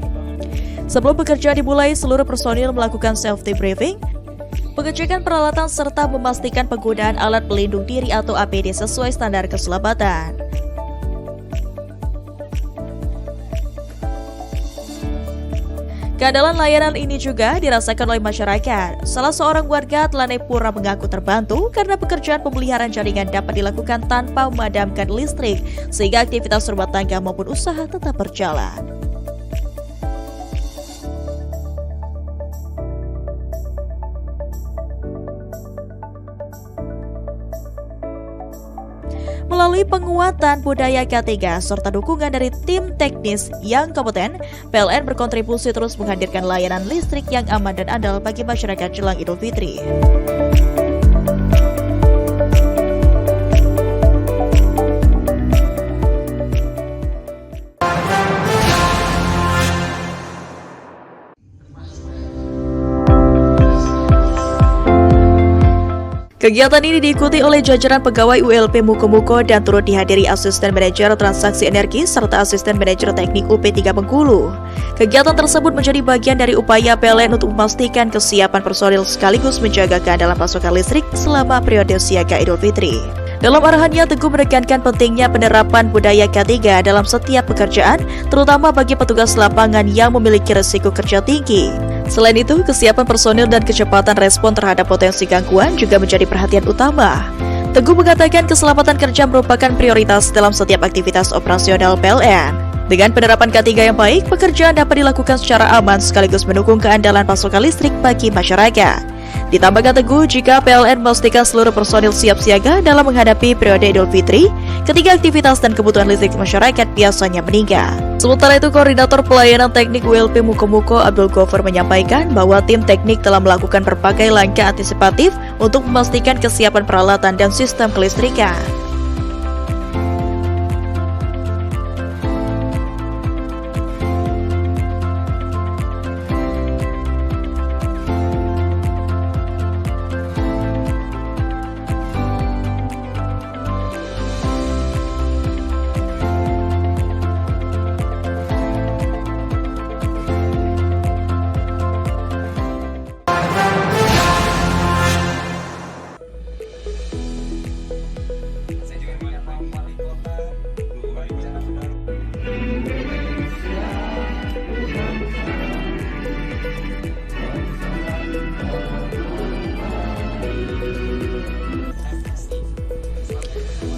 Sebelum pekerjaan dimulai, seluruh personil melakukan safety briefing, pengecekan peralatan serta memastikan penggunaan alat pelindung diri atau APD sesuai standar keselamatan. Keandalan layanan ini juga dirasakan oleh masyarakat. Salah seorang warga Telanai Pura mengaku terbantu karena pekerjaan pemeliharaan jaringan dapat dilakukan tanpa memadamkan listrik, sehingga aktivitas rumah tangga maupun usaha tetap berjalan. Melalui penguatan budaya K3 serta dukungan dari tim teknis yang kompeten, PLN berkontribusi terus menghadirkan layanan listrik yang aman dan andal bagi masyarakat jelang Idul Fitri. Kegiatan ini diikuti oleh jajaran pegawai ULP Muko-Muko dan turut dihadiri Asisten Manajer Transaksi Energi serta Asisten Manajer Teknik UP3 Bengkulu. Kegiatan tersebut menjadi bagian dari upaya PLN untuk memastikan kesiapan personil sekaligus menjaga keandalan pasokan listrik selama periode siaga Idul Fitri. Dalam arahannya, Teguh menekankan pentingnya penerapan budaya K3 dalam setiap pekerjaan, terutama bagi petugas lapangan yang memiliki risiko kerja tinggi. Selain itu, kesiapan personil dan kecepatan respon terhadap potensi gangguan juga menjadi perhatian utama. Teguh mengatakan keselamatan kerja merupakan prioritas dalam setiap aktivitas operasional PLN. Dengan penerapan K3 yang baik, pekerjaan dapat dilakukan secara aman sekaligus mendukung keandalan pasokan listrik bagi masyarakat. Ditambahkan Teguh, jika PLN memastikan seluruh personil siap siaga dalam menghadapi periode Idul Fitri, ketika aktivitas dan kebutuhan listrik masyarakat biasanya meningkat. Sementara itu, Koordinator Pelayanan Teknik ULP Muko-Muko Abdul Ghaffar menyampaikan bahwa tim teknik telah melakukan berbagai langkah antisipatif untuk memastikan kesiapan peralatan dan sistem kelistrikan.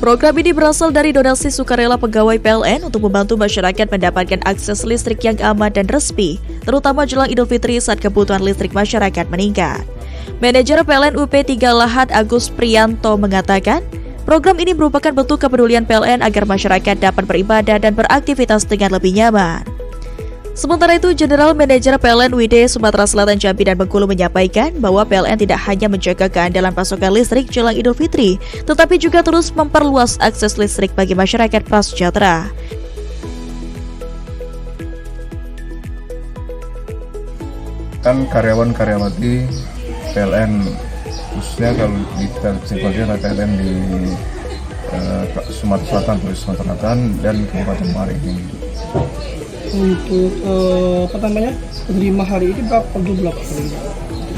Program ini berasal dari donasi sukarela pegawai PLN untuk membantu masyarakat mendapatkan akses listrik yang aman dan resmi, terutama jelang Idul Fitri saat kebutuhan listrik masyarakat meningkat. Manajer PLN UP3 Lahat Agus Priyanto mengatakan, program ini merupakan bentuk kepedulian PLN agar masyarakat dapat beribadah dan beraktivitas dengan lebih nyaman. Sementara itu, General Manager PLN WD Sumatera Selatan Jambi dan Bengkulu menyampaikan bahwa PLN tidak hanya menjaga keandalan pasokan listrik jelang Idul Fitri, tetapi juga terus memperluas akses listrik bagi masyarakat prasejahtera. Kan karyawan-karyawati PLN, khususnya kalau kita simpulkan PLN di Sumatera Selatan, Sumatera Selatan dan Kabupaten Marini. Untuk penerima hari ini berapa jumlah?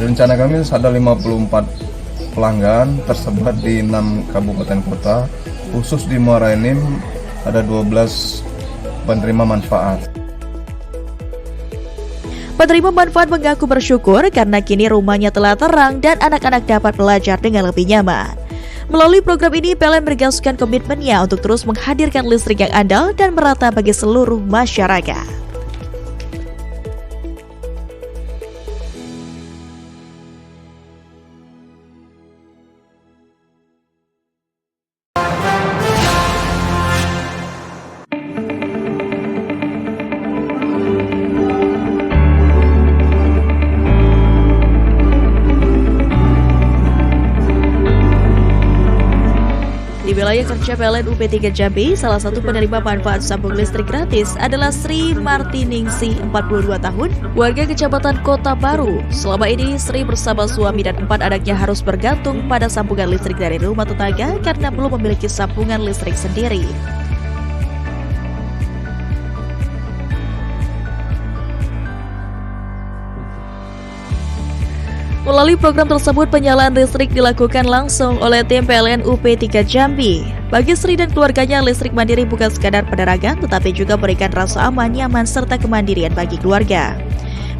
Rencana kami ada 54 pelanggan tersebar di 6 kabupaten kota, khusus di Muara Enim ada 12 penerima manfaat. Penerima manfaat mengaku bersyukur karena kini rumahnya telah terang dan anak-anak dapat belajar dengan lebih nyaman. Melalui program ini, PLN menegaskan komitmennya untuk terus menghadirkan listrik yang andal dan merata bagi seluruh masyarakat. Di wilayah kerja PLN UP3 Jambi, salah satu penerima manfaat sambung listrik gratis adalah Sri Martiningsih, 42 tahun, warga Kecamatan Kota Baru. Selama ini, Sri bersama suami dan 4 anaknya harus bergantung pada sambungan listrik dari rumah tetangga karena belum memiliki sambungan listrik sendiri. Melalui program tersebut, penyalaan listrik dilakukan langsung oleh tim PLN UP3 Jambi. Bagi Sri dan keluarganya, listrik mandiri bukan sekadar penerangan, tetapi juga memberikan rasa aman, nyaman, serta kemandirian bagi keluarga.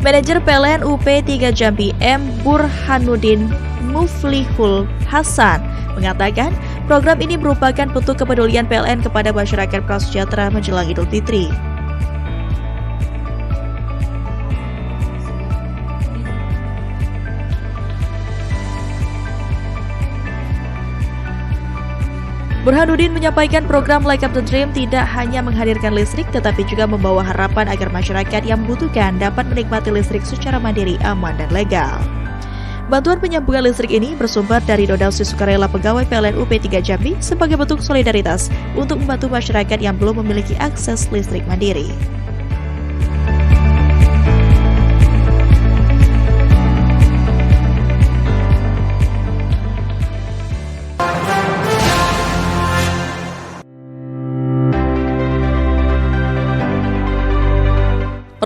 Manajer PLN UP3 Jambi M. Burhanuddin Muflihul Hasan mengatakan, program ini merupakan bentuk kepedulian PLN kepada masyarakat prasejahtera menjelang Idul Fitri. Burhanuddin menyampaikan program Light Up the Dream tidak hanya menghadirkan listrik tetapi juga membawa harapan agar masyarakat yang membutuhkan dapat menikmati listrik secara mandiri, aman, dan legal. Bantuan penyambungan listrik ini bersumber dari donasi sukarela pegawai PLN UP 3 Jambi sebagai bentuk solidaritas untuk membantu masyarakat yang belum memiliki akses listrik mandiri.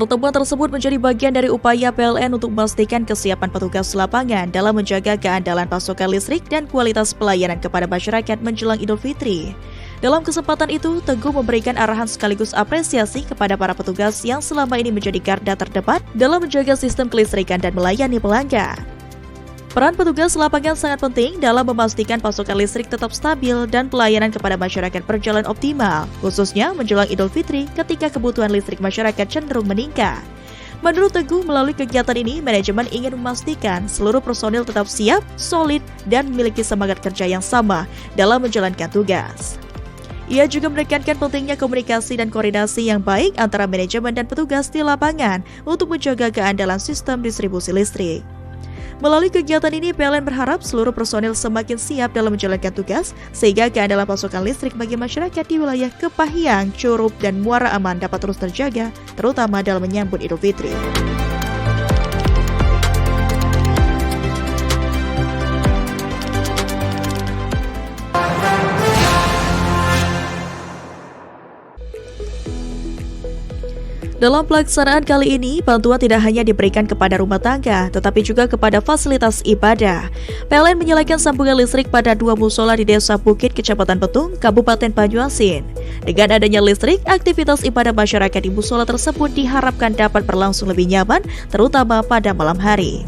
Pertemuan tersebut menjadi bagian dari upaya PLN untuk memastikan kesiapan petugas lapangan dalam menjaga keandalan pasokan listrik dan kualitas pelayanan kepada masyarakat menjelang Idul Fitri. Dalam kesempatan itu, Teguh memberikan arahan sekaligus apresiasi kepada para petugas yang selama ini menjadi garda terdepan dalam menjaga sistem kelistrikan dan melayani pelanggan. Peran petugas lapangan sangat penting dalam memastikan pasokan listrik tetap stabil dan pelayanan kepada masyarakat berjalan optimal, khususnya menjelang Idul Fitri ketika kebutuhan listrik masyarakat cenderung meningkat. Menurut Teguh, melalui kegiatan ini, manajemen ingin memastikan seluruh personil tetap siap, solid, dan memiliki semangat kerja yang sama dalam menjalankan tugas. Ia juga menekankan pentingnya komunikasi dan koordinasi yang baik antara manajemen dan petugas di lapangan untuk menjaga keandalan sistem distribusi listrik. Melalui kegiatan ini, PLN berharap seluruh personil semakin siap dalam menjalankan tugas, sehingga keandalan pasokan listrik bagi masyarakat di wilayah Kepahyang, Curup, dan Muara Aman dapat terus terjaga, terutama dalam menyambut Idul Fitri. Dalam pelaksanaan kali ini, bantuan tidak hanya diberikan kepada rumah tangga, tetapi juga kepada fasilitas ibadah. PLN menyalakan sambungan listrik pada 2 musola di Desa Bukit, Kecamatan Petung, Kabupaten Banyuasin. Dengan adanya listrik, aktivitas ibadah masyarakat di musola tersebut diharapkan dapat berlangsung lebih nyaman, terutama pada malam hari.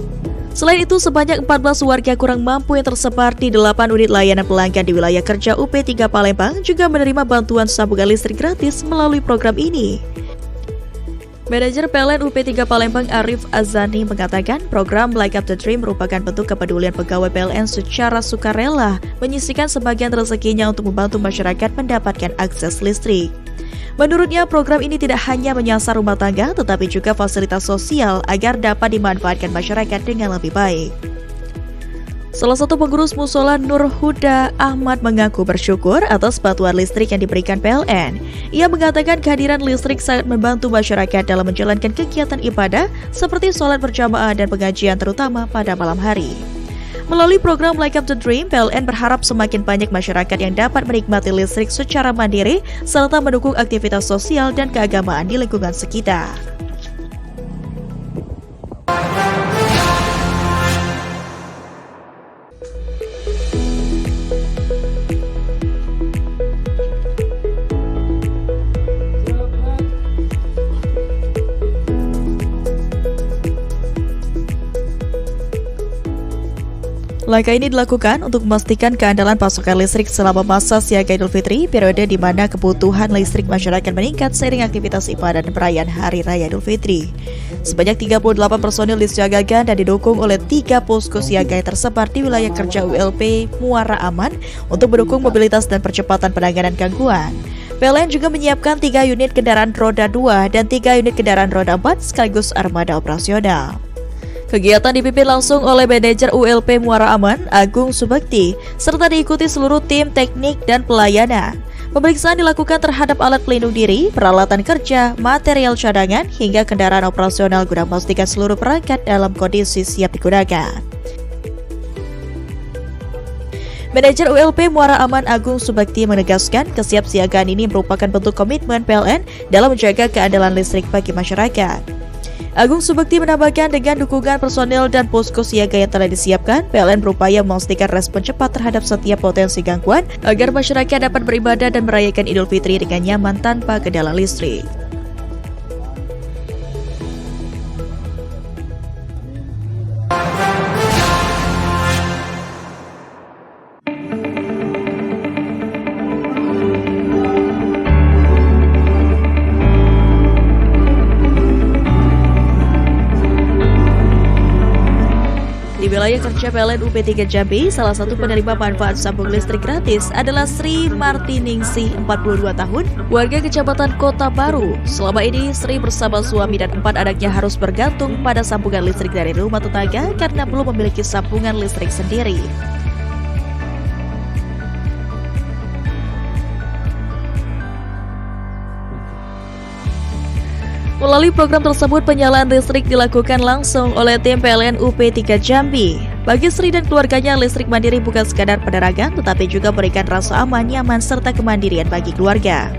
Selain itu, sebanyak 14 warga kurang mampu yang tersebar di 8 unit layanan pelanggan di wilayah kerja UP 3 Palembang juga menerima bantuan sambungan listrik gratis melalui program ini. Manajer PLN UP 3 Palembang Arif Azani mengatakan program Light Up the Dream merupakan bentuk kepedulian pegawai PLN secara sukarela menyisihkan sebagian rezekinya untuk membantu masyarakat mendapatkan akses listrik. Menurutnya, program ini tidak hanya menyasar rumah tangga tetapi juga fasilitas sosial agar dapat dimanfaatkan masyarakat dengan lebih baik. Salah satu pengurus musola Nur Huda Ahmad mengaku bersyukur atas bantuan listrik yang diberikan PLN. Ia mengatakan kehadiran listrik sangat membantu masyarakat dalam menjalankan kegiatan ibadah seperti sholat berjamaah dan pengajian terutama pada malam hari. Melalui program Light Up the Dream, PLN berharap semakin banyak masyarakat yang dapat menikmati listrik secara mandiri serta mendukung aktivitas sosial dan keagamaan di lingkungan sekitar. Langkah ini dilakukan untuk memastikan keandalan pasokan listrik selama masa siaga Idul Fitri, periode di mana kebutuhan listrik masyarakat meningkat seiring aktivitas ibadah dan perayaan Hari Raya Idul Fitri. Sebanyak 38 personil disiagakan dan didukung oleh 3 posko siaga yang tersebar di wilayah kerja ULP Muara Aman untuk mendukung mobilitas dan percepatan penanganan gangguan. PLN juga menyiapkan 3 unit kendaraan roda 2 dan 3 unit kendaraan roda 4 sekaligus armada operasional. Kegiatan dipimpin langsung oleh manajer ULP Muara Aman, Agung Subakti, serta diikuti seluruh tim teknik dan pelayanan. Pemeriksaan dilakukan terhadap alat pelindung diri, peralatan kerja, material cadangan, hingga kendaraan operasional guna memastikan seluruh perangkat dalam kondisi siap digunakan. Manajer ULP Muara Aman Agung Subakti menegaskan kesiapsiagaan ini merupakan bentuk komitmen PLN dalam menjaga keandalan listrik bagi masyarakat. Agung Subakti menambahkan dengan dukungan personel dan posko siaga yang telah disiapkan, PLN berupaya memastikan respon cepat terhadap setiap potensi gangguan agar masyarakat dapat beribadah dan merayakan Idul Fitri dengan nyaman tanpa kendala listrik. Di wilayah pekerja PLN UP3 Jambi, salah satu penerima manfaat sambung listrik gratis adalah Sri Martiningsih, 42 tahun, warga Kecamatan Kota Baru. Selama ini, Sri bersama suami dan 4 anaknya harus bergantung pada sambungan listrik dari rumah tetangga karena belum memiliki sambungan listrik sendiri. Melalui program tersebut, penyalaan listrik dilakukan langsung oleh tim PLN UP3 Jambi. Bagi Sri dan keluarganya, listrik mandiri bukan sekadar penerangan, tetapi juga memberikan rasa aman, nyaman, serta kemandirian bagi keluarga.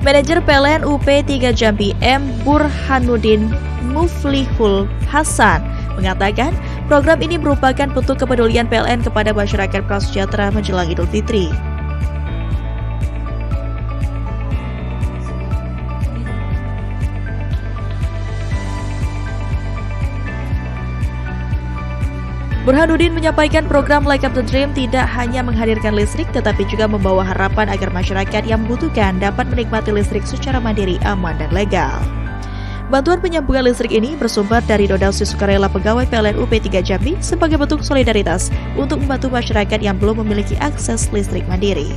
Manajer PLN UP3 Jambi M. Burhanuddin Muflihul Hasan mengatakan, program ini merupakan bentuk kepedulian PLN kepada masyarakat prasejahtera menjelang Idul Fitri. Burhanuddin menyampaikan program Light Up the Dream tidak hanya menghadirkan listrik, tetapi juga membawa harapan agar masyarakat yang membutuhkan dapat menikmati listrik secara mandiri, aman, dan legal. Bantuan penyambungan listrik ini bersumber dari donasi sukarela pegawai PLN UP3 Jambi sebagai bentuk solidaritas untuk membantu masyarakat yang belum memiliki akses listrik mandiri.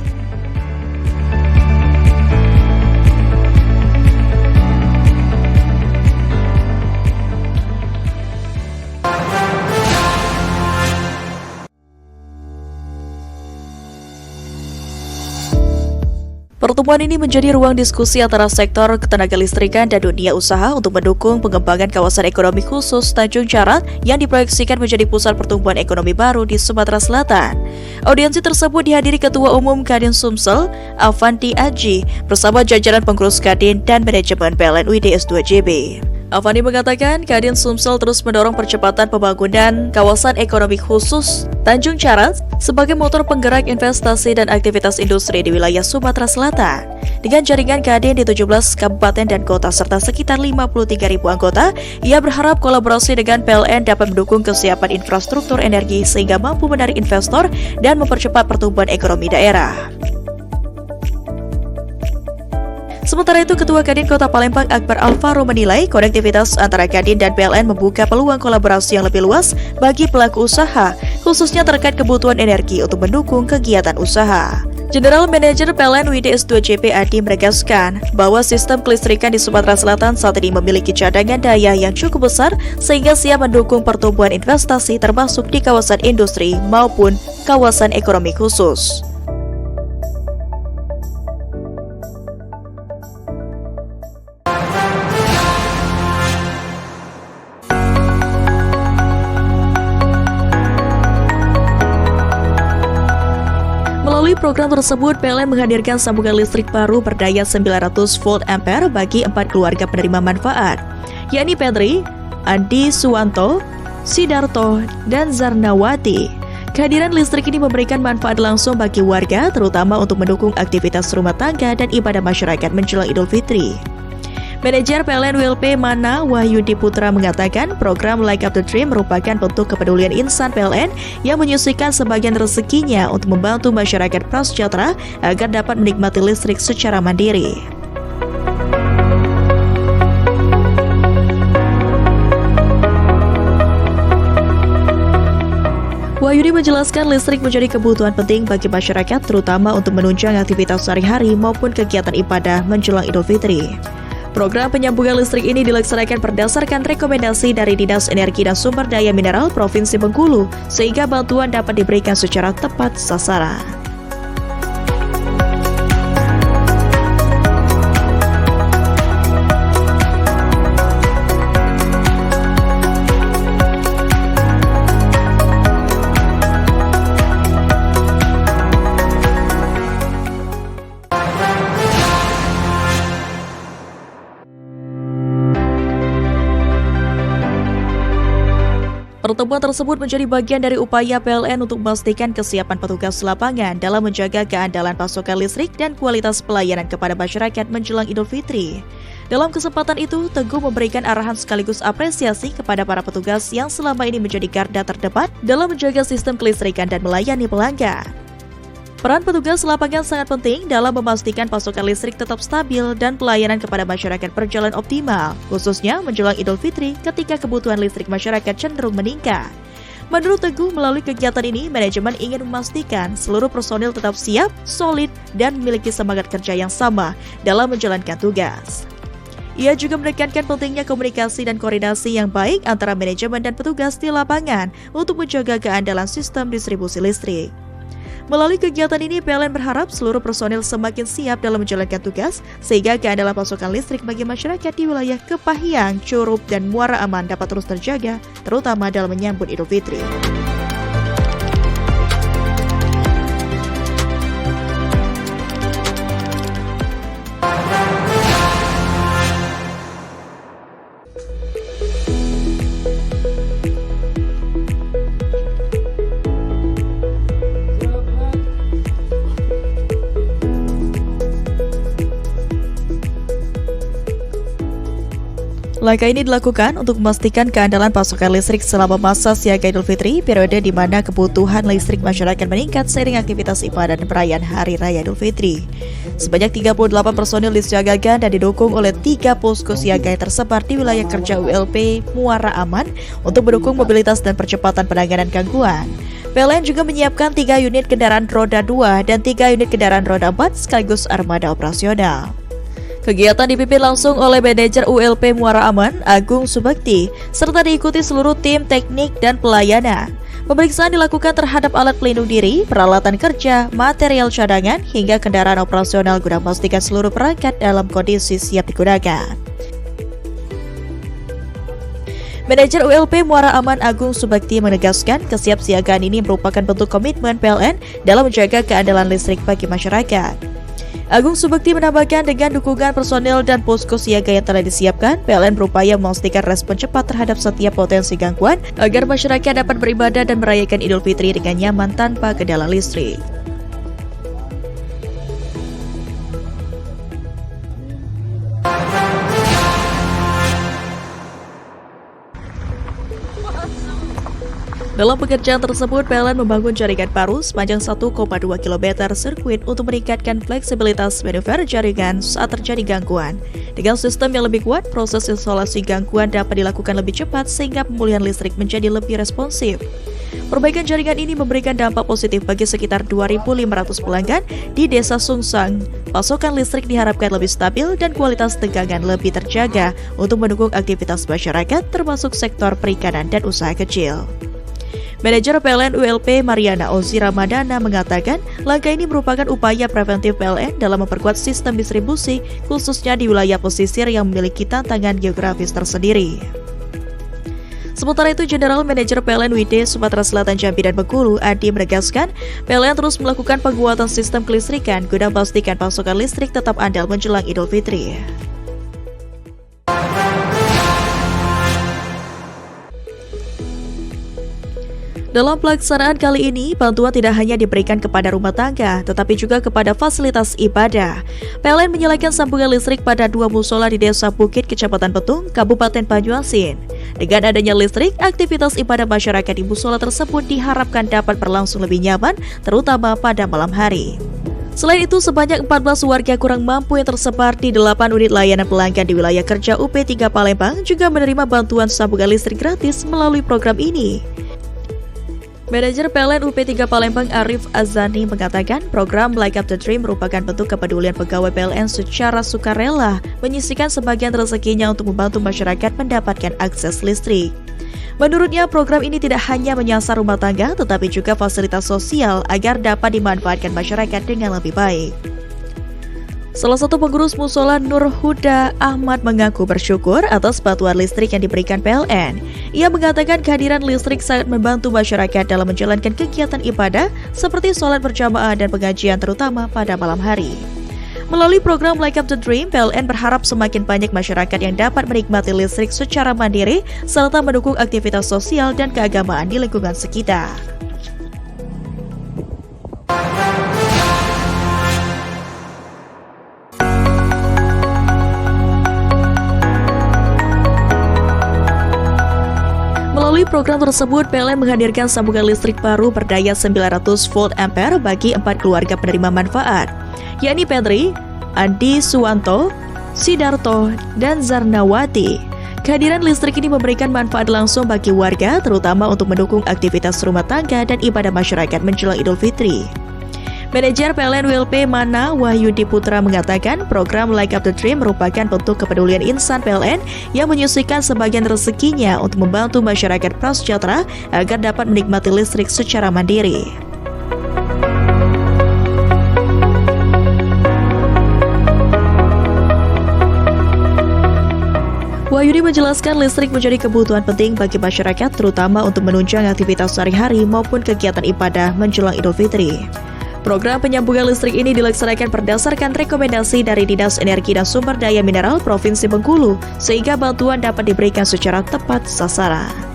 Pertemuan ini menjadi ruang diskusi antara sektor ketenaga listrikan dan dunia usaha untuk mendukung pengembangan kawasan ekonomi khusus Tanjung Carat yang diproyeksikan menjadi pusat pertumbuhan ekonomi baru di Sumatera Selatan. Audiensi tersebut dihadiri Ketua Umum Kadin Sumsel, Avanti Aji, bersama jajaran pengurus Kadin dan manajemen PLN UIDS 2 JB. Avandi mengatakan Kadin Sumsel terus mendorong percepatan pembangunan kawasan ekonomi khusus Tanjung Carat sebagai motor penggerak investasi dan aktivitas industri di wilayah Sumatera Selatan. Dengan jaringan Kadin di 17 kabupaten dan kota serta sekitar 53.000 anggota, ia berharap kolaborasi dengan PLN dapat mendukung kesiapan infrastruktur energi sehingga mampu menarik investor dan mempercepat pertumbuhan ekonomi daerah. Sementara itu, Ketua Kadin Kota Palembang Akbar Alvaro menilai konektivitas antara Kadin dan PLN membuka peluang kolaborasi yang lebih luas bagi pelaku usaha, khususnya terkait kebutuhan energi untuk mendukung kegiatan usaha. General Manager PLN UIDS 2 JP Adi menegaskan bahwa sistem kelistrikan di Sumatera Selatan saat ini memiliki cadangan daya yang cukup besar sehingga siap mendukung pertumbuhan investasi termasuk di kawasan industri maupun kawasan ekonomi khusus. Melalui program tersebut, PLN menghadirkan sambungan listrik baru berdaya 900 volt ampere bagi 4 keluarga penerima manfaat, yakni Petri, Andi Suwanto, Sidarto, dan Zarnawati. Kehadiran listrik ini memberikan manfaat langsung bagi warga, terutama untuk mendukung aktivitas rumah tangga dan ibadah masyarakat menjelang Idul Fitri. Manajer PLN WLP Mana Wahyudi Putra mengatakan program Light Up the Dream merupakan bentuk kepedulian insan PLN yang menyisihkan sebagian rezekinya untuk membantu masyarakat prasejahtera agar dapat menikmati listrik secara mandiri. Wahyudi menjelaskan listrik menjadi kebutuhan penting bagi masyarakat, terutama untuk menunjang aktivitas sehari-hari maupun kegiatan ibadah menjelang Idul Fitri. Program penyambungan listrik ini dilaksanakan berdasarkan rekomendasi dari Dinas Energi dan Sumber Daya Mineral Provinsi Bengkulu, sehingga bantuan dapat diberikan secara tepat sasaran. Pertemuan tersebut menjadi bagian dari upaya PLN untuk memastikan kesiapan petugas lapangan dalam menjaga keandalan pasokan listrik dan kualitas pelayanan kepada masyarakat menjelang Idul Fitri. Dalam kesempatan itu, Teguh memberikan arahan sekaligus apresiasi kepada para petugas yang selama ini menjadi garda terdepan dalam menjaga sistem kelistrikan dan melayani pelanggan. Peran petugas lapangan sangat penting dalam memastikan pasokan listrik tetap stabil dan pelayanan kepada masyarakat berjalan optimal, khususnya menjelang Idul Fitri ketika kebutuhan listrik masyarakat cenderung meningkat. Menurut Teguh, melalui kegiatan ini, manajemen ingin memastikan seluruh personil tetap siap, solid, dan memiliki semangat kerja yang sama dalam menjalankan tugas. Ia juga menekankan pentingnya komunikasi dan koordinasi yang baik antara manajemen dan petugas di lapangan untuk menjaga keandalan sistem distribusi listrik. Melalui kegiatan ini, PLN berharap seluruh personil semakin siap dalam menjalankan tugas, sehingga keandalan pasokan listrik bagi masyarakat di wilayah Kepahyang, Curup, dan Muara Aman dapat terus terjaga, terutama dalam menyambut Idul Fitri. Langkah ini dilakukan untuk memastikan keandalan pasokan listrik selama masa siaga Idul Fitri, periode di mana kebutuhan listrik masyarakat meningkat seiring aktivitas ibadah dan perayaan Hari Raya Idul Fitri. Sebanyak 38 personil disiagakan dan didukung oleh 3 posko siaga yang tersebar di wilayah kerja ULP Muara Aman untuk mendukung mobilitas dan percepatan penanganan gangguan. PLN juga menyiapkan 3 unit kendaraan roda 2 dan 3 unit kendaraan roda 4 sekaligus armada operasional. Kegiatan dipimpin langsung oleh manajer ULP Muara Aman, Agung Subakti, serta diikuti seluruh tim teknik dan pelayanan. Pemeriksaan dilakukan terhadap alat pelindung diri, peralatan kerja, material cadangan, hingga kendaraan operasional guna memastikan seluruh perangkat dalam kondisi siap digunakan. Manajer ULP Muara Aman Agung Subakti menegaskan kesiapsiagaan ini merupakan bentuk komitmen PLN dalam menjaga keandalan listrik bagi masyarakat. Agung Subakti menambahkan dengan dukungan personel dan posko siaga yang telah disiapkan, PLN berupaya memastikan respon cepat terhadap setiap potensi gangguan agar masyarakat dapat beribadah dan merayakan Idul Fitri dengan nyaman tanpa kendala listrik. Dalam pekerjaan tersebut, PLN membangun jaringan baru sepanjang 1,2 km sirkuit untuk meningkatkan fleksibilitas manuver jaringan saat terjadi gangguan. Dengan sistem yang lebih kuat, proses isolasi gangguan dapat dilakukan lebih cepat sehingga pemulihan listrik menjadi lebih responsif. Perbaikan jaringan ini memberikan dampak positif bagi sekitar 2.500 pelanggan di Desa Sungsang. Pasokan listrik diharapkan lebih stabil dan kualitas tegangan lebih terjaga untuk mendukung aktivitas masyarakat termasuk sektor perikanan dan usaha kecil. Manajer PLN ULP Mariana Ozi Ramadana mengatakan langkah ini merupakan upaya preventif PLN dalam memperkuat sistem distribusi khususnya di wilayah pesisir yang memiliki tantangan geografis tersendiri. Sementara itu, General Manager PLN WD Sumatera Selatan Jambi dan Bengkulu Adi menegaskan PLN terus melakukan penguatan sistem kelistrikan guna memastikan pasokan listrik tetap andal menjelang Idul Fitri. Dalam pelaksanaan kali ini, bantuan tidak hanya diberikan kepada rumah tangga, tetapi juga kepada fasilitas ibadah. PLN menyalakan sambungan listrik pada 2 musola di Desa Bukit, Kecamatan Petung, Kabupaten Banyuasin. Dengan adanya listrik, aktivitas ibadah masyarakat di musola tersebut diharapkan dapat berlangsung lebih nyaman, terutama pada malam hari. Selain itu, sebanyak 14 warga kurang mampu yang tersebar di 8 unit layanan pelanggan di wilayah kerja UP3 Palembang juga menerima bantuan sambungan listrik gratis melalui program ini. Manajer PLN UP3 Palembang Arif Azani mengatakan program Light Up the Dream merupakan bentuk kepedulian pegawai PLN secara sukarela menyisihkan sebagian rezekinya untuk membantu masyarakat mendapatkan akses listrik. Menurutnya, program ini tidak hanya menyasar rumah tangga tetapi juga fasilitas sosial agar dapat dimanfaatkan masyarakat dengan lebih baik. Salah satu pengurus musola Nur Huda Ahmad mengaku bersyukur atas bantuan listrik yang diberikan PLN. Ia mengatakan kehadiran listrik sangat membantu masyarakat dalam menjalankan kegiatan ibadah seperti sholat berjamaah dan pengajian terutama pada malam hari. Melalui program Light Up the Dream, PLN berharap semakin banyak masyarakat yang dapat menikmati listrik secara mandiri serta mendukung aktivitas sosial dan keagamaan di lingkungan sekitar. Melalui program tersebut, PLN menghadirkan sambungan listrik baru berdaya 900 volt ampere bagi 4 keluarga penerima manfaat, yakni Petri, Andi Suwanto, Sidarto, dan Zarnawati. Kehadiran listrik ini memberikan manfaat langsung bagi warga, terutama untuk mendukung aktivitas rumah tangga dan ibadah masyarakat menjelang Idul Fitri. Manajer PLN WLP Mana Wahyudi Putra mengatakan program Like Up the Dream merupakan bentuk kepedulian insan PLN yang menyisihkan sebagian rezekinya untuk membantu masyarakat prasejahtera agar dapat menikmati listrik secara mandiri. Wahyudi menjelaskan listrik menjadi kebutuhan penting bagi masyarakat, terutama untuk menunjang aktivitas sehari-hari maupun kegiatan ibadah menjelang Idul Fitri. Program penyambungan listrik ini dilaksanakan berdasarkan rekomendasi dari Dinas Energi dan Sumber Daya Mineral Provinsi Bengkulu, sehingga bantuan dapat diberikan secara tepat sasaran.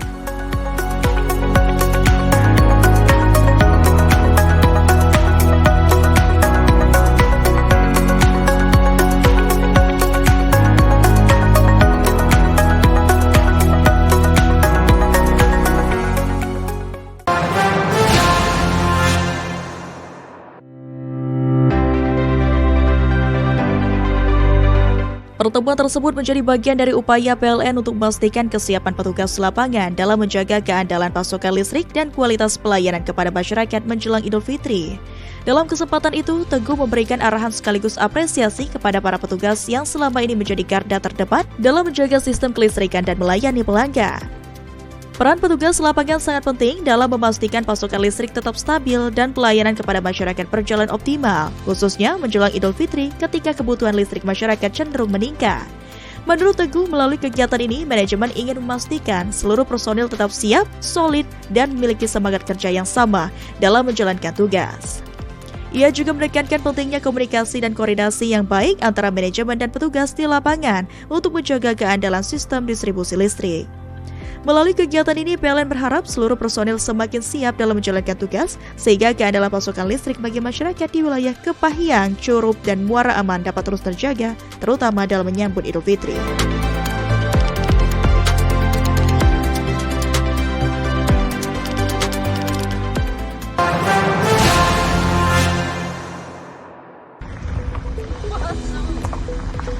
Pertemuan tersebut menjadi bagian dari upaya PLN untuk memastikan kesiapan petugas lapangan dalam menjaga keandalan pasokan listrik dan kualitas pelayanan kepada masyarakat menjelang Idul Fitri. Dalam kesempatan itu, Teguh memberikan arahan sekaligus apresiasi kepada para petugas yang selama ini menjadi garda terdepan dalam menjaga sistem kelistrikan dan melayani pelanggan. Peran petugas lapangan sangat penting dalam memastikan pasokan listrik tetap stabil dan pelayanan kepada masyarakat berjalan optimal, khususnya menjelang Idul Fitri ketika kebutuhan listrik masyarakat cenderung meningkat. Menurut Teguh, melalui kegiatan ini, manajemen ingin memastikan seluruh personil tetap siap, solid, dan memiliki semangat kerja yang sama dalam menjalankan tugas. Ia juga menekankan pentingnya komunikasi dan koordinasi yang baik antara manajemen dan petugas di lapangan untuk menjaga keandalan sistem distribusi listrik. Melalui kegiatan ini, PLN berharap seluruh personil semakin siap dalam menjalankan tugas, sehingga keandalan pasokan listrik bagi masyarakat di wilayah Kepahyang, Curup, dan Muara Aman dapat terus terjaga, terutama dalam menyambut Idul Fitri.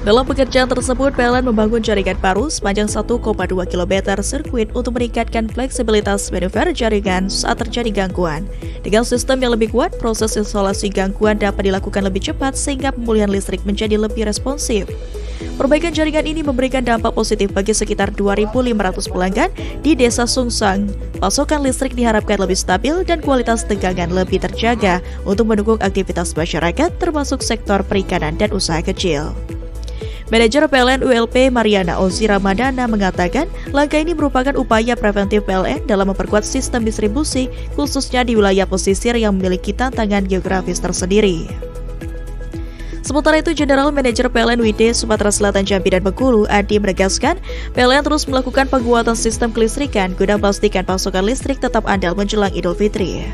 Dalam pekerjaan tersebut, PLN membangun jaringan baru sepanjang 1,2 km sirkuit untuk meningkatkan fleksibilitas manuver jaringan saat terjadi gangguan. Dengan sistem yang lebih kuat, proses isolasi gangguan dapat dilakukan lebih cepat sehingga pemulihan listrik menjadi lebih responsif. Perbaikan jaringan ini memberikan dampak positif bagi sekitar 2.500 pelanggan di Desa Sungsang. Pasokan listrik diharapkan lebih stabil dan kualitas tegangan lebih terjaga untuk mendukung aktivitas masyarakat termasuk sektor perikanan dan usaha kecil. Manajer PLN ULP Mariana Ozi Ramadana mengatakan langkah ini merupakan upaya preventif PLN dalam memperkuat sistem distribusi, khususnya di wilayah pesisir yang memiliki tantangan geografis tersendiri. Sementara itu, General Manager PLN WD Sumatera Selatan, Jambi, dan Bengkulu, Adi menegaskan PLN terus melakukan penguatan sistem kelistrikan guna memastikan pasokan listrik tetap andal menjelang Idul Fitri.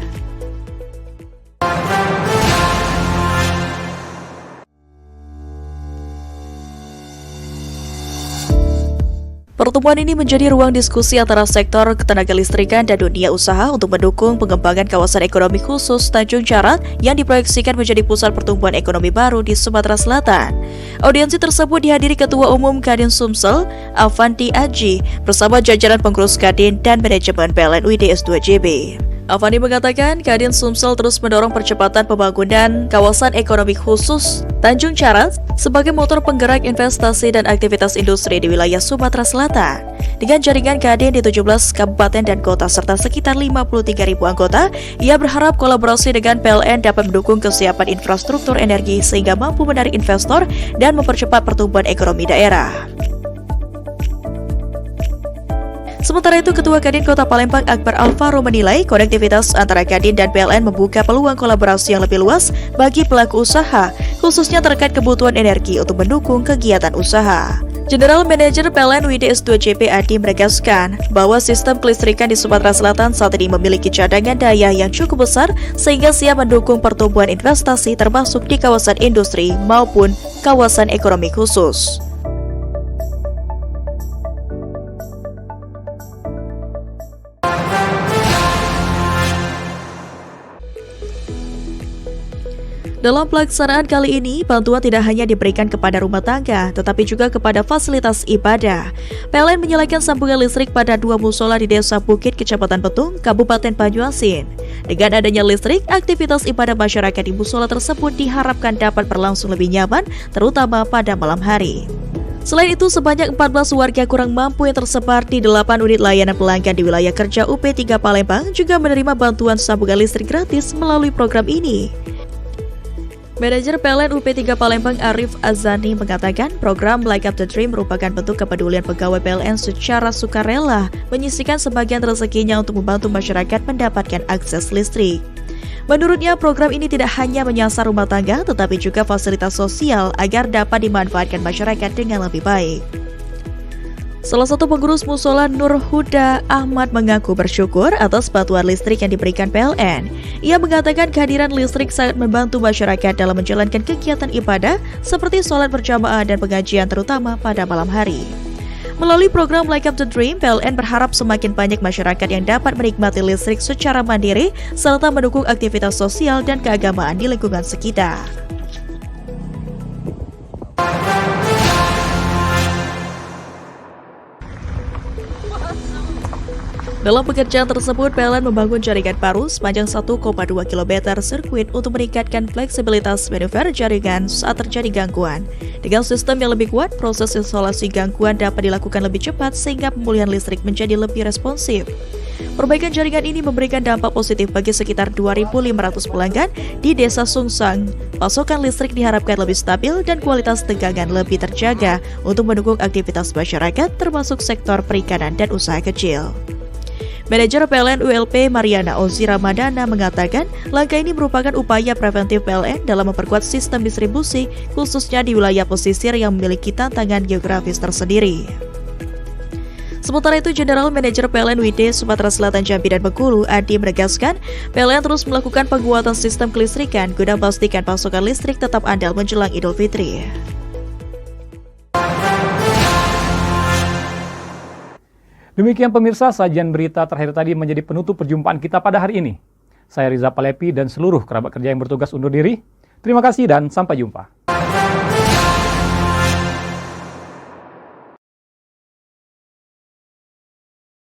Pertemuan ini menjadi ruang diskusi antara sektor ketenaga listrikan dan dunia usaha untuk mendukung pengembangan kawasan ekonomi khusus Tanjung Carat yang diproyeksikan menjadi pusat pertumbuhan ekonomi baru di Sumatera Selatan. Audiensi tersebut dihadiri Ketua Umum Kadin Sumsel, Avanti Aji, bersama jajaran pengurus Kadin dan manajemen PLN UID S2JB. Avandi mengatakan Kadin Sumsel terus mendorong percepatan pembangunan kawasan ekonomi khusus Tanjung Carat sebagai motor penggerak investasi dan aktivitas industri di wilayah Sumatera Selatan. Dengan jaringan Kadin di 17 kabupaten dan kota serta sekitar 53.000 anggota, ia berharap kolaborasi dengan PLN dapat mendukung kesiapan infrastruktur energi sehingga mampu menarik investor dan mempercepat pertumbuhan ekonomi daerah. Sementara itu, Ketua Kadin Kota Palembang Akbar Alvaro menilai konektivitas antara Kadin dan PLN membuka peluang kolaborasi yang lebih luas bagi pelaku usaha, khususnya terkait kebutuhan energi untuk mendukung kegiatan usaha. General Manager PLN WID S2JP Adi menegaskan bahwa sistem kelistrikan di Sumatera Selatan saat ini memiliki cadangan daya yang cukup besar sehingga siap mendukung pertumbuhan investasi termasuk di kawasan industri maupun kawasan ekonomi khusus. Dalam pelaksanaan kali ini, bantuan tidak hanya diberikan kepada rumah tangga, tetapi juga kepada fasilitas ibadah. PLN menyalakan sambungan listrik pada 2 musola di Desa Bukit, Kecamatan Petung, Kabupaten Banyuasin. Dengan adanya listrik, aktivitas ibadah masyarakat di musola tersebut diharapkan dapat berlangsung lebih nyaman, terutama pada malam hari. Selain itu, sebanyak 14 warga kurang mampu yang tersebar di 8 unit layanan pelanggan di wilayah kerja UP3 Palembang juga menerima bantuan sambungan listrik gratis melalui program ini. Manajer PLN UP3 Palembang Arif Azani mengatakan program Like Up the Dream merupakan bentuk kepedulian pegawai PLN secara sukarela menyisihkan sebagian rezekinya untuk membantu masyarakat mendapatkan akses listrik. Menurutnya, program ini tidak hanya menyasar rumah tangga tetapi juga fasilitas sosial agar dapat dimanfaatkan masyarakat dengan lebih baik. Salah satu pengurus musola Nur Huda Ahmad mengaku bersyukur atas bantuan listrik yang diberikan PLN. Ia mengatakan kehadiran listrik sangat membantu masyarakat dalam menjalankan kegiatan ibadah seperti sholat berjamaah dan pengajian terutama pada malam hari. Melalui program Like Up the Dream, PLN berharap semakin banyak masyarakat yang dapat menikmati listrik secara mandiri serta mendukung aktivitas sosial dan keagamaan di lingkungan sekitar. Dalam pekerjaan tersebut, PLN membangun jaringan baru sepanjang 1,2 km sirkuit untuk meningkatkan fleksibilitas manuver jaringan saat terjadi gangguan. Dengan sistem yang lebih kuat, proses isolasi gangguan dapat dilakukan lebih cepat sehingga pemulihan listrik menjadi lebih responsif. Perbaikan jaringan ini memberikan dampak positif bagi sekitar 2.500 pelanggan di Desa Sungsang. Pasokan listrik diharapkan lebih stabil dan kualitas tegangan lebih terjaga untuk mendukung aktivitas masyarakat termasuk sektor perikanan dan usaha kecil. Manajer PLN ULP Mariana Ozi Ramadana mengatakan langkah ini merupakan upaya preventif PLN dalam memperkuat sistem distribusi khususnya di wilayah pesisir yang memiliki tantangan geografis tersendiri. Sementara itu, General Manager PLN WD Sumatera Selatan, Jambi dan Bengkulu, Adi menegaskan PLN terus melakukan penguatan sistem kelistrikan guna memastikan pasokan listrik tetap andal menjelang Idul Fitri. Demikian pemirsa, sajian berita terakhir tadi menjadi penutup perjumpaan kita pada hari ini. Saya Riza Palepi dan seluruh kerabat kerja yang bertugas undur diri. Terima kasih dan sampai jumpa.